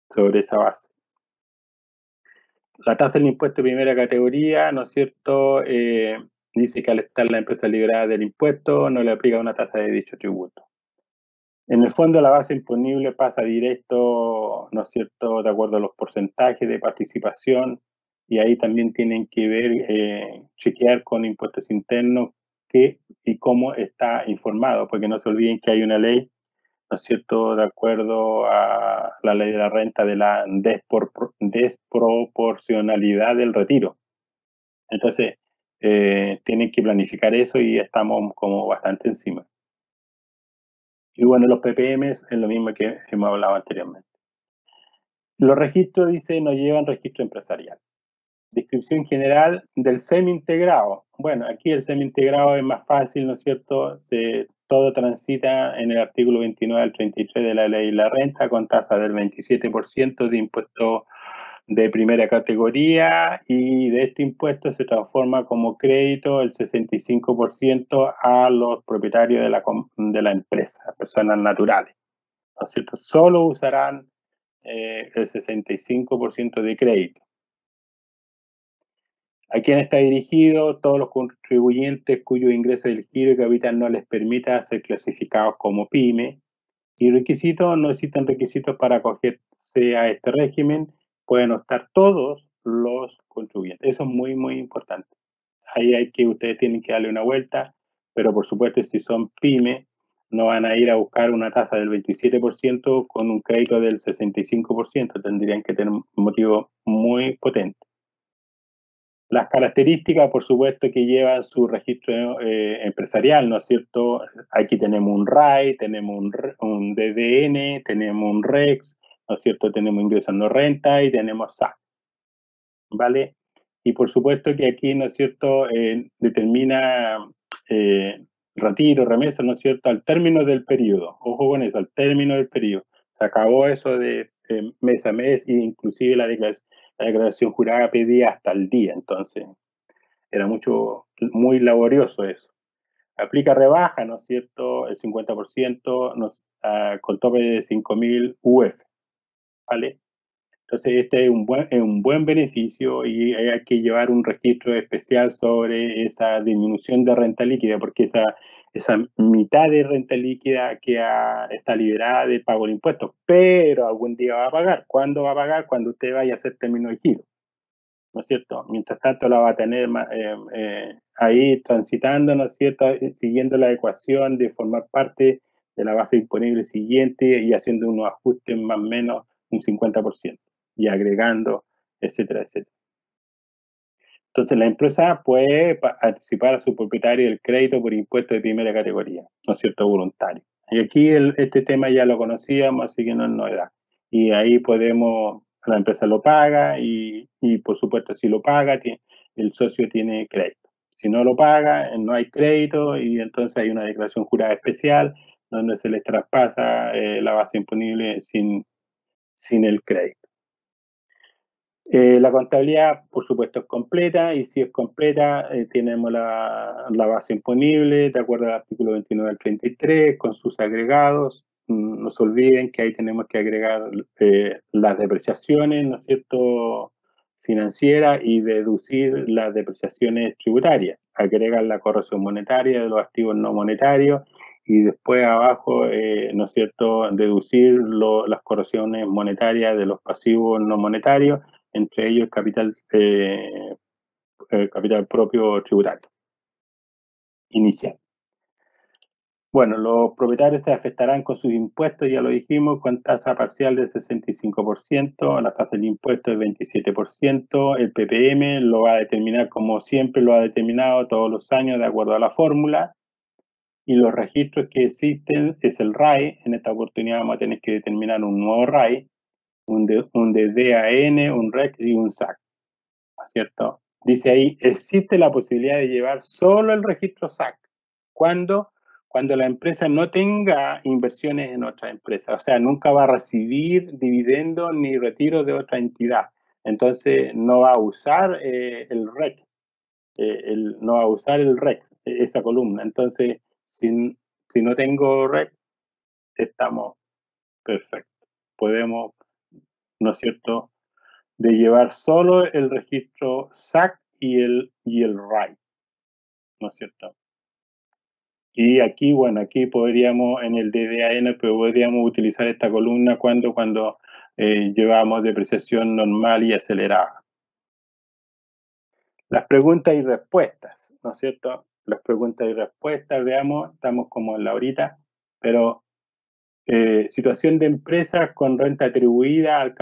sobre esa base. La tasa del impuesto de primera categoría, ¿no es cierto?, dice que al estar la empresa liberada del impuesto no le aplica una tasa de dicho tributo. En el fondo, la base imponible pasa directo, ¿no es cierto?, de acuerdo a los porcentajes de participación, y ahí también tienen que ver, chequear con impuestos internos qué y cómo está informado, porque no se olviden que hay una ley, ¿no es cierto?, de acuerdo a la ley de la renta, de la desproporcionalidad del retiro. Entonces, tienen que planificar eso y estamos como bastante encima. Y bueno, los PPM es lo mismo que hemos hablado anteriormente. Los registros, dice, no llevan registro empresarial. Descripción general del semi-integrado. Bueno, aquí el semi-integrado es más fácil, ¿no es cierto? Todo transita en el artículo 29 al 33 de la ley de la renta con tasa del 27% de impuesto de primera categoría, y de este impuesto se transforma como crédito el 65% a los propietarios de la empresa, personas naturales, ¿no es cierto? Solo usarán el 65% de crédito. ¿A quién está dirigido? Todos los contribuyentes cuyos ingresos del giro y capital no les permita ser clasificados como pyme. Y requisitos, no existen requisitos para acogerse a este régimen, pueden optar todos los contribuyentes. Eso es muy, muy importante. Ahí ustedes tienen que darle una vuelta, pero por supuesto si son pyme, no van a ir a buscar una tasa del 27% con un crédito del 65%, tendrían que tener un motivo muy potente. Las características, por supuesto, que llevan su registro empresarial, ¿no es cierto? Aquí tenemos un RAI, tenemos un DDN, tenemos un REX, ¿no es cierto? Tenemos ingresos no renta y tenemos SAC, ¿vale? Y por supuesto que aquí, ¿no es cierto?, determina retiro, remesa, ¿no es cierto?, al término del periodo. Ojo con eso, al término del periodo. Se acabó eso de mes a mes, e inclusive la declaración jurada pedía hasta el día, entonces era muy laborioso eso. Aplica rebaja, ¿no es cierto?, el 50% con tope de 5.000 UF, ¿vale? Entonces este es un buen beneficio, y hay que llevar un registro especial sobre esa disminución de renta líquida, porque esa mitad de renta líquida está liberada de pago de impuestos, pero algún día va a pagar. ¿Cuándo va a pagar? Cuando usted vaya a hacer término de giro, ¿no es cierto? Mientras tanto la va a tener ahí transitando, ¿no es cierto?, siguiendo la ecuación de formar parte de la base disponible siguiente y haciendo unos ajustes más o menos un 50% y agregando, etcétera, etcétera. Entonces la empresa puede anticipar a su propietario el crédito por impuesto de primera categoría, ¿no es cierto?, voluntario. Y aquí este tema ya lo conocíamos, así que no es novedad. Y ahí la empresa lo paga y por supuesto si lo paga, el socio tiene crédito. Si no lo paga, no hay crédito, y entonces hay una declaración jurada especial donde se les traspasa la base imponible sin el crédito. La contabilidad, por supuesto, es completa, y si es completa, tenemos la base imponible de acuerdo al artículo 29 al 33, con sus agregados. No se olviden que ahí tenemos que agregar las depreciaciones, ¿no es cierto?, financieras, y deducir las depreciaciones tributarias. Agregar la corrección monetaria de los activos no monetarios, y después abajo, ¿no es cierto?, deducir las correcciones monetarias de los pasivos no monetarios, entre ellos capital propio tributario inicial. Bueno, los propietarios se afectarán con sus impuestos, ya lo dijimos, con tasa parcial del 65%, la tasa del impuesto del 27%, el PPM lo va a determinar como siempre lo ha determinado todos los años de acuerdo a la fórmula, y los registros que existen es el RAI. En esta oportunidad vamos a tener que determinar un nuevo RAI, un DDAN, un REC y un SAC, ¿no es cierto? Dice ahí, existe la posibilidad de llevar solo el registro SAC. ¿Cuándo? Cuando la empresa no tenga inversiones en otra empresa, o sea, nunca va a recibir dividendos ni retiros de otra entidad. Entonces no va a usar el REC, no va a usar el REC, esa columna. Entonces, si no tengo REC, estamos perfectos. Podemos, ¿no es cierto?, de llevar solo el registro SAC y el RAI, ¿no es cierto? Y aquí, bueno, aquí podríamos, en el DDAN, podríamos utilizar esta columna cuando llevamos depreciación normal y acelerada. Las preguntas y respuestas, ¿no es cierto? Las preguntas y respuestas, veamos, estamos como en la horita, pero situación de empresas con renta atribuida al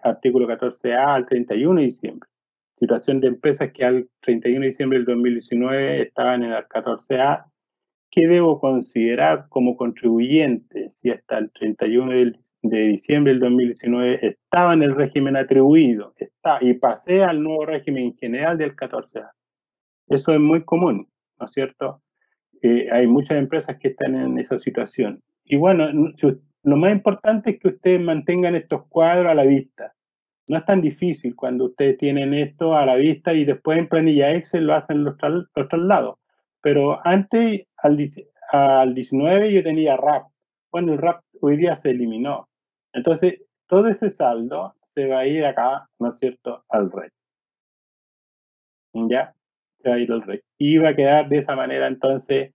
artículo 14A al 31 de diciembre. Situación de empresas que al 31 de diciembre del 2019 estaban en el 14A. ¿Qué debo considerar como contribuyente si hasta el 31 de diciembre del 2019 estaba en el régimen atribuido y pasé al nuevo régimen general del 14A? Eso es muy común, ¿no es cierto? Hay muchas empresas que están en esa situación. Y bueno, lo más importante es que ustedes mantengan estos cuadros a la vista. No es tan difícil cuando ustedes tienen esto a la vista y después en planilla Excel lo hacen los traslados. Pero antes, al 19, yo tenía RAP. Bueno, el RAP hoy día se eliminó. Entonces, todo ese saldo se va a ir acá, ¿no es cierto?, al REC. ¿Ya? Se va a ir al REC. Y va a quedar de esa manera, entonces,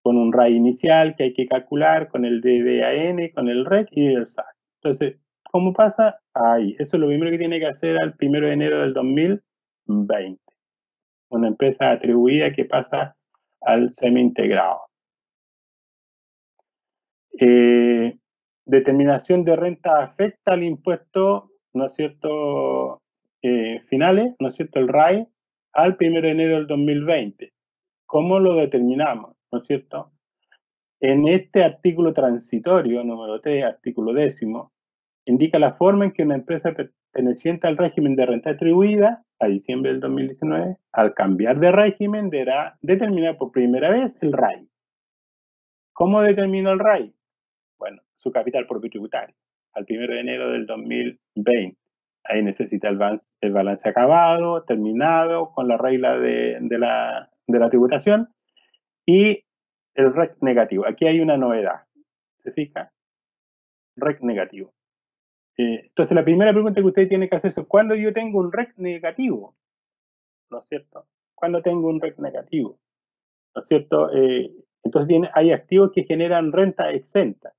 con un RAI inicial que hay que calcular, con el DDAN, con el REC y el SAC. Entonces, ¿cómo pasa? Ahí. Eso es lo primero que tiene que hacer al 1 de enero del 2020. Una empresa atribuida que pasa al semi-integrado. Determinación de renta afecta al impuesto, ¿no es cierto?, finales, ¿no es cierto?, el RAI, al 1 de enero del 2020. ¿Cómo lo determinamos? ¿No es cierto? En este artículo transitorio, número 3, artículo 10º, indica la forma en que una empresa perteneciente al régimen de renta atribuida a diciembre del 2019, al cambiar de régimen, deberá determinar por primera vez el RAI. ¿Cómo determina el RAI? Bueno, su capital propio tributario, al 1 de enero del 2020. Ahí necesita el balance acabado, terminado, con la regla de la tributación, y el REC negativo. Aquí hay una novedad, ¿se fija? REC negativo. Entonces, la primera pregunta que usted tiene que hacer es, ¿cuándo yo tengo un REC negativo? ¿No es cierto? ¿Cuándo tengo un REC negativo? ¿No es cierto? Entonces, hay activos que generan renta exenta,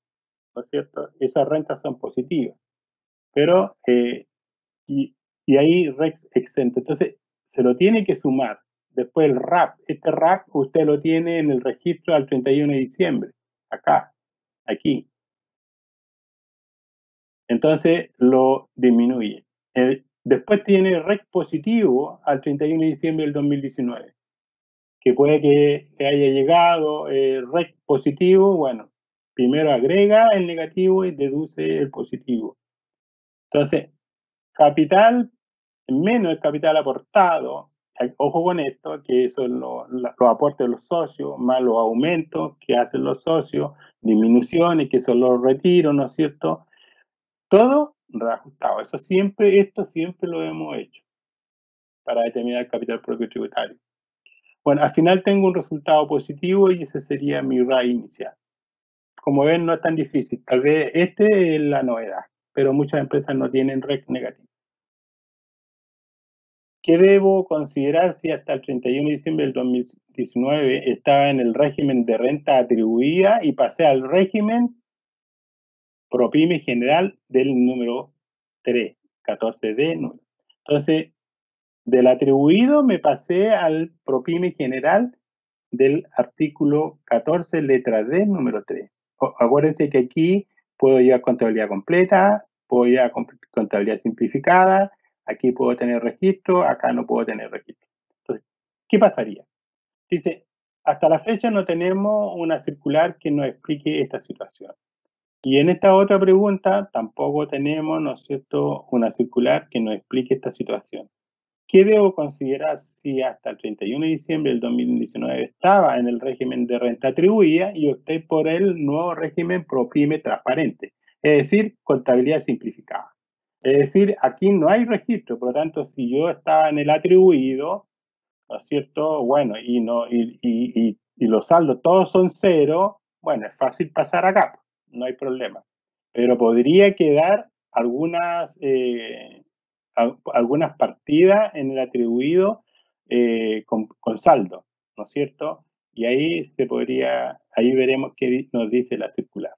¿no es cierto? Esas rentas son positivas. Pero, y ahí REC exento. Entonces, se lo tiene que sumar. Después el RAP. Este RAP usted lo tiene en el registro al 31 de diciembre. Acá, aquí. Entonces lo disminuye. Después tiene REC positivo al 31 de diciembre del 2019, que puede que haya llegado REC positivo. Bueno, primero agrega el negativo y deduce el positivo. Entonces, capital menos el capital aportado, ojo con esto, que son los aportes de los socios, más los aumentos que hacen los socios, disminuciones que son los retiros, ¿no es cierto? Todo reajustado. Esto siempre lo hemos hecho para determinar el capital propio tributario. Bueno, al final tengo un resultado positivo y ese sería mi RAI inicial. Como ven, no es tan difícil. Tal vez es la novedad, pero muchas empresas no tienen REC negativo. ¿Qué debo considerar si hasta el 31 de diciembre del 2019 estaba en el régimen de renta atribuida y pasé al régimen ProPyme general del número 3, 14D? Entonces, del atribuido me pasé al ProPyme general del artículo 14, letra D, número 3. Acuérdense que aquí puedo llevar contabilidad completa, puedo llevar contabilidad simplificada, aquí puedo tener registro, acá no puedo tener registro. Entonces, ¿qué pasaría? Dice, hasta la fecha no tenemos una circular que nos explique esta situación. Y en esta otra pregunta tampoco tenemos, ¿no es cierto?, una circular que nos explique esta situación. ¿Qué debo considerar si hasta el 31 de diciembre del 2019 estaba en el régimen de renta atribuida y opté por el nuevo régimen ProPyme transparente? Es decir, contabilidad simplificada. Es decir, aquí no hay registro, por lo tanto, si yo estaba en el atribuido, ¿no es cierto? Bueno, y los saldos todos son cero, bueno, es fácil pasar acá, no hay problema. Pero podría quedar algunas partidas en el atribuido con saldo, ¿no es cierto? Y ahí ahí veremos qué nos dice la circular.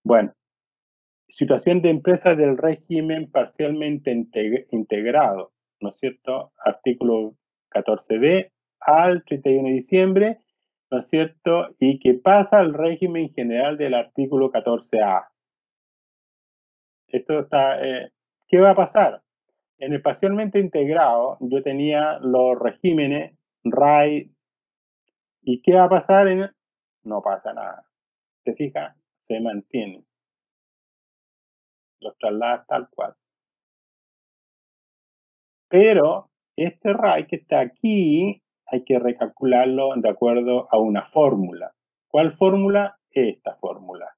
Bueno, situación de empresas del régimen parcialmente integrado, ¿no es cierto? Artículo 14b al 31 de diciembre, ¿no es cierto? Y que pasa al régimen general del artículo 14a. Esto está, ¿qué va a pasar? En el parcialmente integrado yo tenía los regímenes RAI, ¿y qué va a pasar? No pasa nada. ¿Se fija? Se mantiene. Los trasladas tal cual. Pero este RAI que está aquí hay que recalcularlo de acuerdo a una fórmula. ¿Cuál fórmula? Esta fórmula.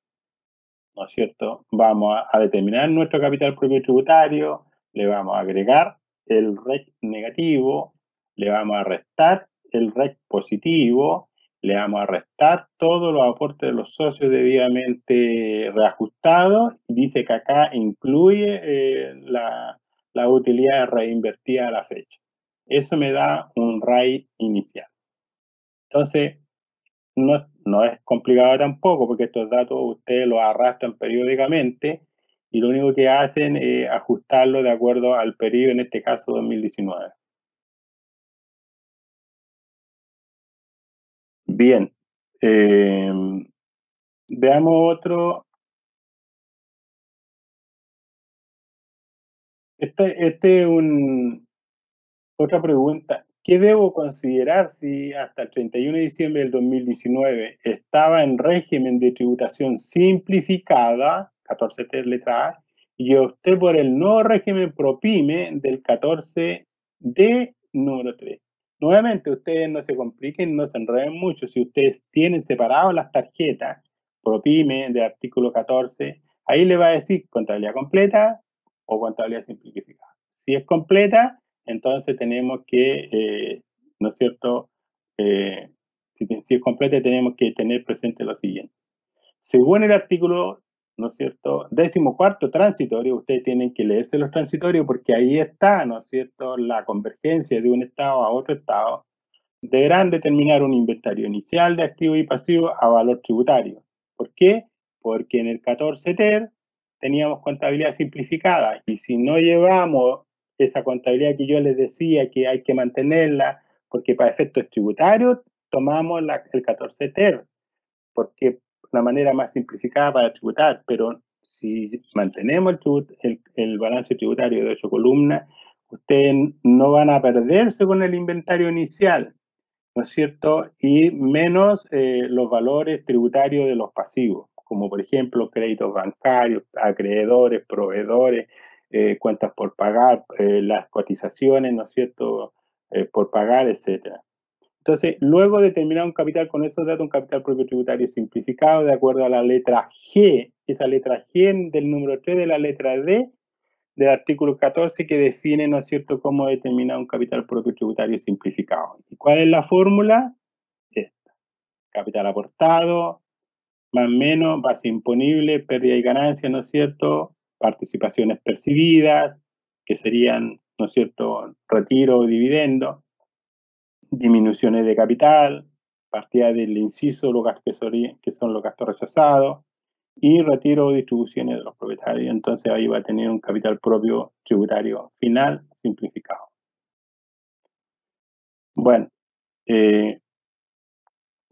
¿no es cierto? Vamos a determinar nuestro capital propio tributario, le vamos a agregar el REC negativo, le vamos a restar el REC positivo, le vamos a restar todos los aportes de los socios debidamente reajustados, y dice que acá incluye la utilidad reinvertida a la fecha. Eso me da un RAI inicial. Entonces, no es complicado tampoco, porque estos datos ustedes los arrastran periódicamente y lo único que hacen es ajustarlo de acuerdo al periodo, en este caso 2019. Bien, veamos este es otra pregunta. ¿Qué debo considerar si hasta el 31 de diciembre del 2019 estaba en régimen de tributación simplificada, 14 letra A, y opté por el nuevo régimen ProPyme del 14D número 3? Nuevamente, ustedes no se compliquen, no se enreden mucho. Si ustedes tienen separadas las tarjetas ProPyme del artículo 14, ahí le va a decir contabilidad completa o contabilidad simplificada. Si es completa, entonces tenemos que, ¿no es cierto? Si es completa, tenemos que tener presente lo siguiente. Según el artículo, ¿no es cierto?, 14º transitorio, ustedes tienen que leerse los transitorios porque ahí está, ¿no es cierto?, la convergencia de un estado a otro estado. Deberán determinar un inventario inicial de activos y pasivos a valor tributario. ¿Por qué? Porque en el 14 ter teníamos contabilidad simplificada y si no llevamos esa contabilidad que yo les decía que hay que mantenerla, porque para efectos tributarios tomamos el 14 ter, porque la manera más simplificada para tributar, pero si mantenemos el balance tributario de 8 columnas, ustedes no van a perderse con el inventario inicial, ¿no es cierto? Y menos los valores tributarios de los pasivos, como por ejemplo créditos bancarios, acreedores, proveedores, cuentas por pagar, las cotizaciones, ¿no es cierto?, por pagar, etcétera. Entonces, luego de determinar un capital con esos datos, un capital propio tributario simplificado de acuerdo a la letra G, esa letra G del número 3 de la letra D del artículo 14 que define, ¿no es cierto?, cómo determinar un capital propio tributario simplificado. ¿Y cuál es la fórmula? Esta. Capital aportado, más menos, base imponible, pérdida y ganancia, ¿no es cierto?, participaciones percibidas, que serían, ¿no es cierto?, retiro o dividendo, disminuciones de capital, partida del inciso, los gastos que son los gastos rechazados, y retiro o distribuciones de los propietarios. Entonces ahí va a tener un capital propio tributario final simplificado. Bueno,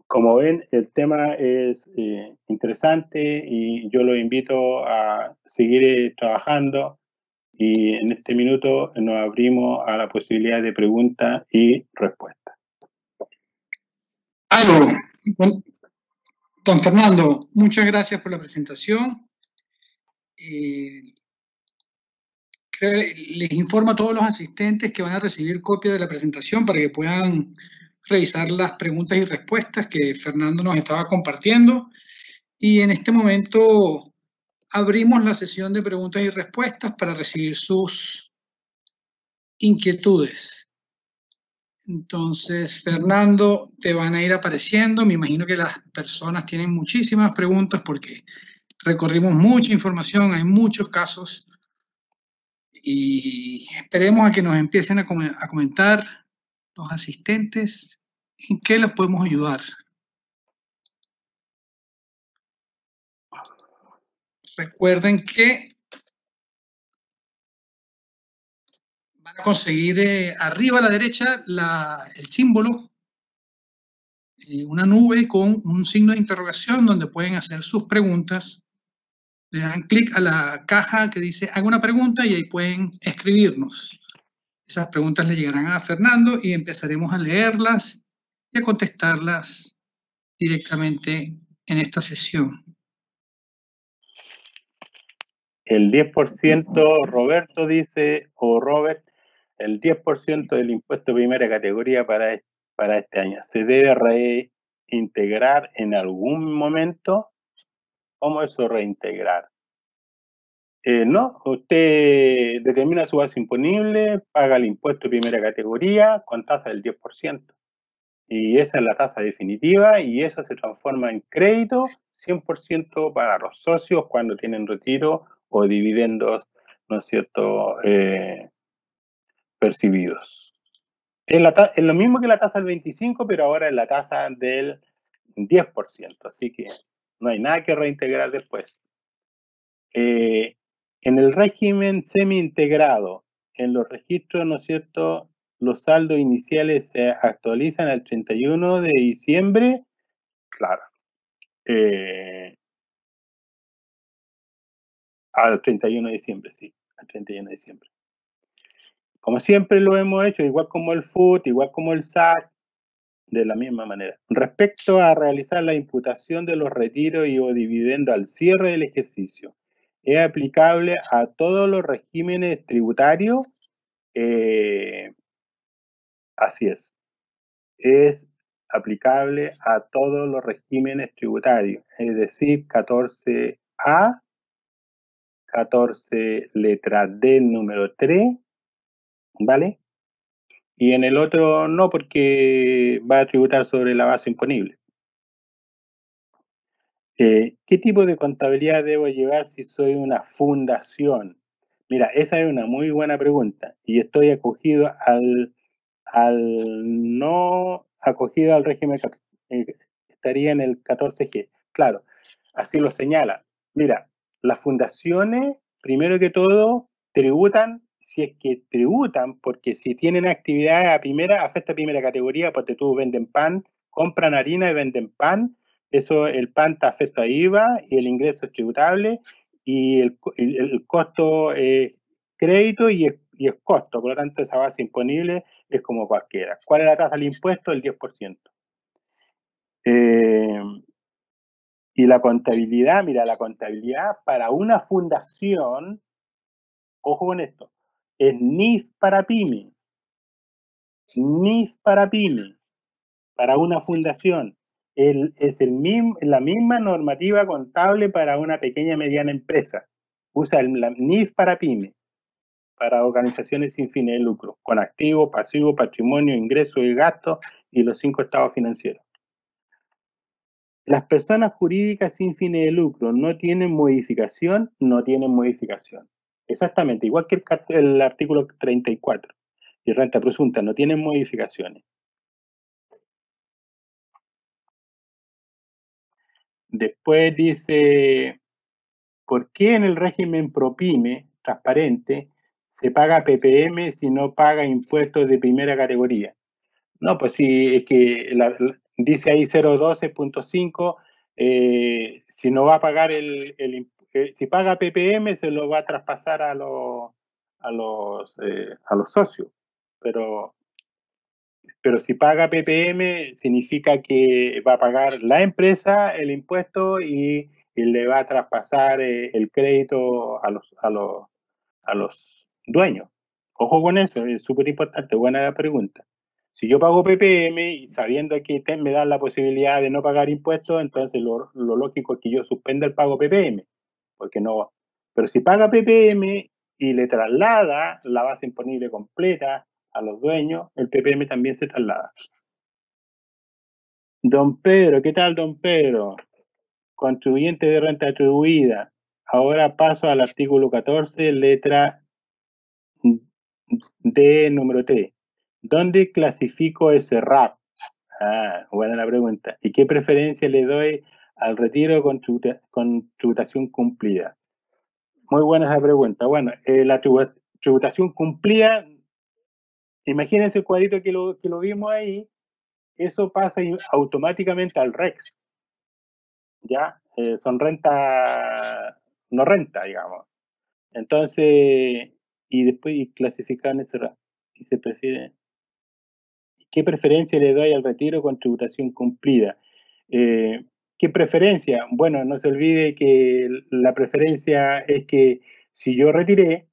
como ven, el tema es interesante y yo los invito a seguir trabajando, y en este minuto nos abrimos a la posibilidad de preguntas y respuestas. Aló, don Fernando, muchas gracias por la presentación. Les informo a todos los asistentes que van a recibir copia de la presentación para que puedan revisar las preguntas y respuestas que Fernando nos estaba compartiendo. Y en este momento abrimos la sesión de preguntas y respuestas para recibir sus inquietudes. Entonces, Fernando, te van a ir apareciendo. Me imagino que las personas tienen muchísimas preguntas porque recorrimos mucha información, hay muchos casos. Y esperemos a que nos empiecen a comentar los asistentes en qué les podemos ayudar. Recuerden que van a conseguir arriba a la derecha el símbolo, una nube con un signo de interrogación donde pueden hacer sus preguntas. Le dan clic a la caja que dice haga una pregunta y ahí pueden escribirnos. Esas preguntas le llegarán a Fernando y empezaremos a leerlas y a contestarlas directamente en esta sesión. El 10%, Roberto dice, o Robert, el 10% del impuesto de primera categoría para este año, ¿se debe reintegrar en algún momento? ¿Cómo eso reintegrar? No, usted determina su base imponible, paga el impuesto de primera categoría con tasa del 10%. Y esa es la tasa definitiva y eso se transforma en crédito 100% para los socios cuando tienen retiro o dividendos, ¿no es cierto?, percibidos. Es lo mismo que la tasa del 25%, pero ahora es la tasa del 10%, así que no hay nada que reintegrar después. En el régimen semi-integrado, en los registros, ¿no es cierto?, los saldos iniciales se actualizan al 31 de diciembre, claro, al 31 de diciembre, sí, al 31 de diciembre. Como siempre lo hemos hecho, igual como el FUT, igual como el SAC, de la misma manera. Respecto a realizar la imputación de los retiros y o dividendos al cierre del ejercicio, es aplicable a todos los regímenes tributarios. Así es aplicable a todos los regímenes tributarios, es decir, 14A, 14 letra D número 3, ¿vale? Y en el otro no, porque va a tributar sobre la base imponible. ¿Qué tipo de contabilidad debo llevar si soy una fundación? Mira, esa es una muy buena pregunta y estoy acogido no acogido al régimen, estaría en el 14G. Claro, así lo señala. Mira, las fundaciones, primero que todo, tributan, si es que tributan, porque si tienen actividades afecta a primera categoría, porque tú venden pan, compran harina y venden pan, eso, el pan te afecta a IVA y el ingreso es tributable y el costo es crédito y es costo, por lo tanto esa base imponible es como cualquiera. ¿Cuál es la tasa del impuesto? El 10%. Y la contabilidad, mira, la contabilidad para una fundación, ojo con esto, es NIF para pyme. NIF para pyme, para una fundación. Es la misma normativa contable para una pequeña y mediana empresa. Usa la NIF para pyme, para organizaciones sin fines de lucro, con activo, pasivo, patrimonio, ingresos y gastos y los 5 estados financieros. Las personas jurídicas sin fines de lucro no tienen modificación, no tienen modificación. Exactamente, igual que el artículo 34. Y renta presunta, no tienen modificaciones. Después dice, ¿por qué en el régimen ProPyme transparente se paga PPM si no paga impuestos de primera categoría? No, pues sí, es que dice ahí 012.5, si no va a pagar si paga PPM se lo va a traspasar a los socios, pero si paga PPM significa que va a pagar la empresa el impuesto y le va a traspasar el crédito a los dueños. Ojo con eso, es súper importante, buena pregunta. Si yo pago PPM y sabiendo que me dan la posibilidad de no pagar impuestos, entonces lo lógico es que yo suspenda el pago PPM, porque no. Pero si paga PPM y le traslada la base imponible completa a los dueños, el PPM también se traslada. Don Pedro, ¿qué tal, don Pedro? Contribuyente de renta atribuida. Ahora paso al artículo 14, letra D número 3. ¿Dónde clasifico ese RAP? Ah, buena la pregunta. ¿Y qué preferencia le doy al retiro con tributación cumplida? Muy buena esa pregunta. Bueno, la tributación cumplida, imagínense el cuadrito que lo vimos ahí, eso pasa automáticamente al REX. ¿Ya? Son no renta, digamos. Entonces, y después clasifican ese RAP. Y se prefiere. ¿Qué preferencia le doy al retiro con tributación cumplida? ¿Qué preferencia? Bueno, no se olvide que la preferencia es que si yo retiré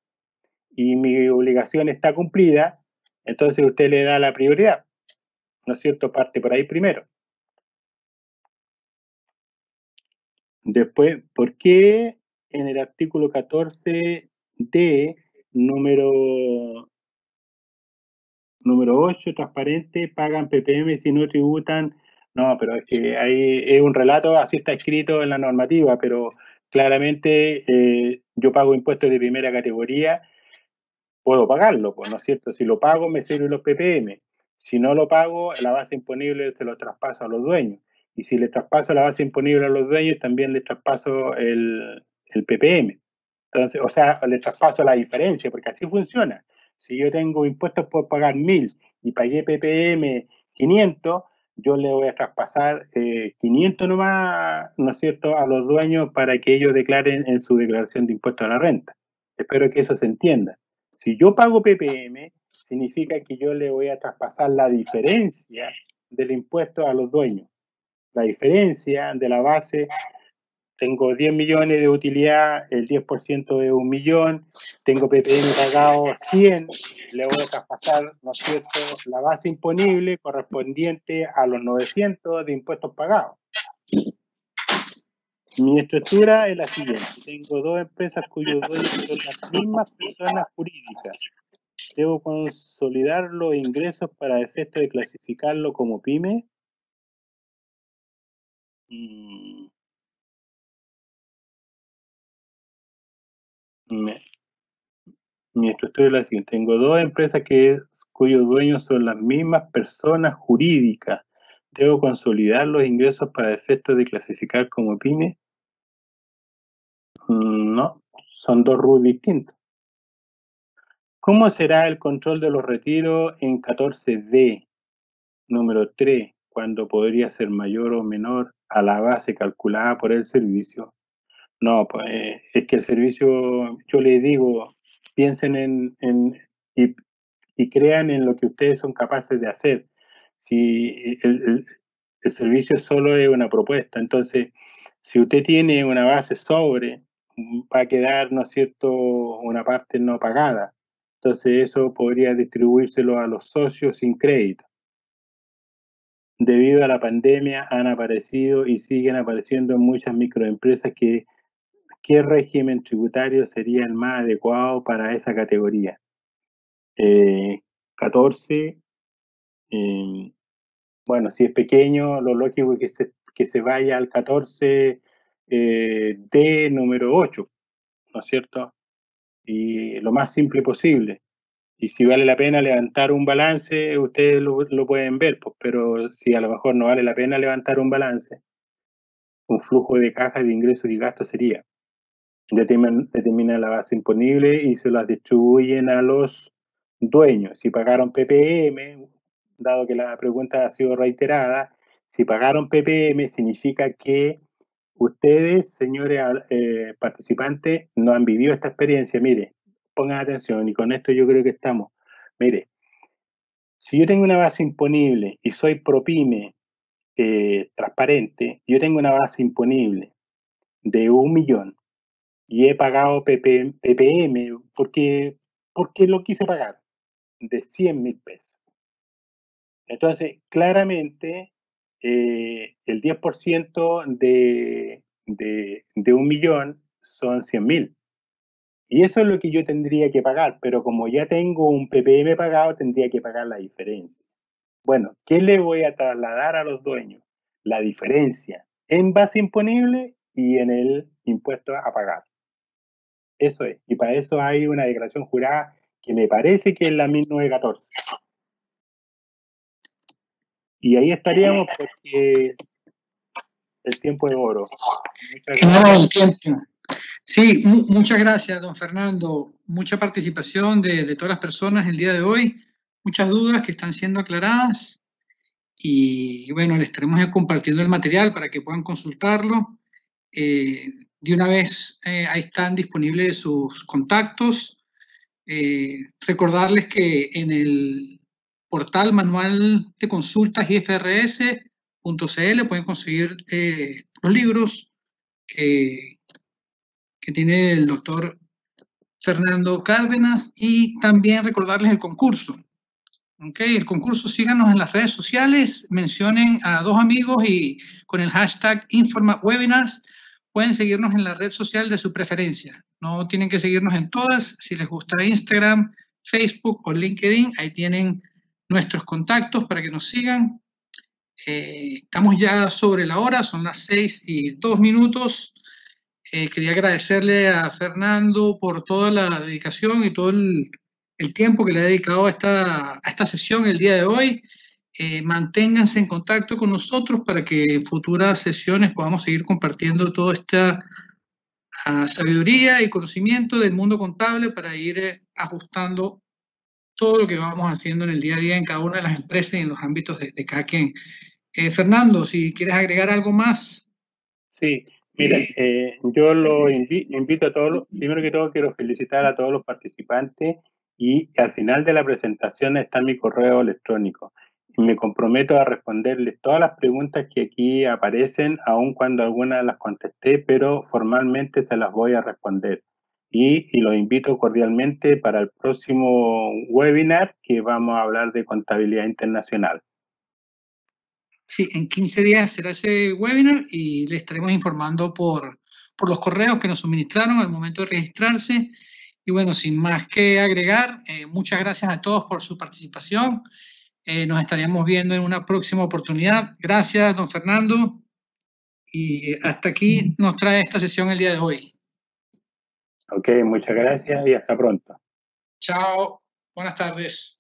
y mi obligación está cumplida, entonces usted le da la prioridad, ¿no es cierto? Parte por ahí primero. Después, ¿por qué en el artículo 14D, número 8, transparente, pagan PPM si no tributan? No, pero es que ahí es un relato, así está escrito en la normativa, pero claramente yo pago impuestos de primera categoría, puedo pagarlo, pues, ¿no es cierto? Si lo pago, me sirven los PPM. Si no lo pago, la base imponible se lo traspaso a los dueños. Y si le traspaso la base imponible a los dueños, también le traspaso el PPM. Entonces, o sea, le traspaso la diferencia, porque así funciona. Si yo tengo impuestos por pagar 1000 y pagué PPM 500, yo le voy a traspasar 500 nomás, ¿no es cierto?, a los dueños para que ellos declaren en su declaración de impuestos a la renta. Espero que eso se entienda. Si yo pago PPM, significa que yo le voy a traspasar la diferencia del impuesto a los dueños. La diferencia de la base, tengo 10 millones de utilidad, el 10% de 1 millón, tengo PPM pagado 100, le voy a traspasar, ¿no es cierto?, la base imponible correspondiente a los 900 de impuestos pagados. Mi estructura es la siguiente. Tengo 2 empresas cuyos dueños son las mismas personas jurídicas. ¿Debo consolidar los ingresos para efecto de clasificarlo como pyme? Mi estructura es la siguiente. Tengo 2 empresas cuyos dueños son las mismas personas jurídicas. ¿Debo consolidar los ingresos para efecto de clasificar como pyme? No, son 2 RUT distintos. ¿Cómo será el control de los retiros en 14D, número 3, cuando podría ser mayor o menor a la base calculada por el servicio? No, pues es que el servicio, yo les digo, piensen y crean en lo que ustedes son capaces de hacer. Si el servicio solo es una propuesta, entonces, si usted tiene una base sobre, va a quedar, ¿no es cierto?, una parte no pagada. Entonces, eso podría distribuírselo a los socios sin crédito. Debido a la pandemia, han aparecido y siguen apareciendo muchas microempresas ¿qué régimen tributario sería el más adecuado para esa categoría? 14, bueno, si es pequeño, lo lógico es que se vaya al 14 D número 8, ¿no es cierto? Y lo más simple posible. Y si vale la pena levantar un balance, ustedes lo pueden ver, pues, pero si a lo mejor no vale la pena levantar un balance, un flujo de caja de ingresos y gastos sería: determinan la base imponible y se las distribuyen a los dueños. Si pagaron PPM, dado que la pregunta ha sido reiterada, si pagaron PPM significa que ustedes, señores participantes, no han vivido esta experiencia. Mire, pongan atención y con esto yo creo que estamos. Mire, si yo tengo una base imponible y soy ProPyme transparente, yo tengo una base imponible de 1 millón y he pagado PPM porque lo quise pagar, de 100.000 pesos. Entonces, claramente, el 10% de 1 millón son 100.000. Y eso es lo que yo tendría que pagar, pero como ya tengo un PPM pagado, tendría que pagar la diferencia. Bueno, ¿qué le voy a trasladar a los dueños? La diferencia en base imponible y en el impuesto a pagar. Eso es. Y para eso hay una declaración jurada que me parece que es la 1914. Y ahí estaríamos porque el tiempo es oro. Muchas gracias. Tiempo. Sí, muchas gracias, don Fernando. Mucha participación de todas las personas el día de hoy. Muchas dudas que están siendo aclaradas. Y bueno, les estaremos compartiendo el material para que puedan consultarlo. De una vez, ahí están disponibles sus contactos. Recordarles que en el portal manual de consultas ifrs.cl pueden conseguir los libros que tiene el doctor Fernando Cárdenas, y también recordarles el concurso. Okay, el concurso, síganos en las redes sociales, mencionen a 2 amigos y con el hashtag InformatWebinars pueden seguirnos en la red social de su preferencia. No tienen que seguirnos en todas. Si les gusta Instagram, Facebook o LinkedIn, ahí tienen nuestros contactos para que nos sigan. Estamos ya sobre la hora, son las 6:02. Quería agradecerle a Fernando por toda la dedicación y todo el tiempo que le ha dedicado a esta sesión el día de hoy. Manténganse en contacto con nosotros para que en futuras sesiones podamos seguir compartiendo toda esta sabiduría y conocimiento del mundo contable para ir ajustando todo lo que vamos haciendo en el día a día en cada una de las empresas y en los ámbitos de cada quien. Fernando, si quieres agregar algo más. Sí, mira, yo lo invito a todos, primero que todo quiero felicitar a todos los participantes y al final de la presentación está mi correo electrónico. Y me comprometo a responderles todas las preguntas que aquí aparecen, aun cuando algunas las contesté, pero formalmente se las voy a responder. Y los invito cordialmente para el próximo webinar que vamos a hablar de contabilidad internacional. Sí, en 15 días será ese webinar y le estaremos informando por los correos que nos suministraron al momento de registrarse. Y bueno, sin más que agregar, muchas gracias a todos por su participación. Nos estaríamos viendo en una próxima oportunidad. Gracias, don Fernando. Y hasta aquí nos trae esta sesión el día de hoy. Ok, muchas gracias y hasta pronto. Chao, buenas tardes.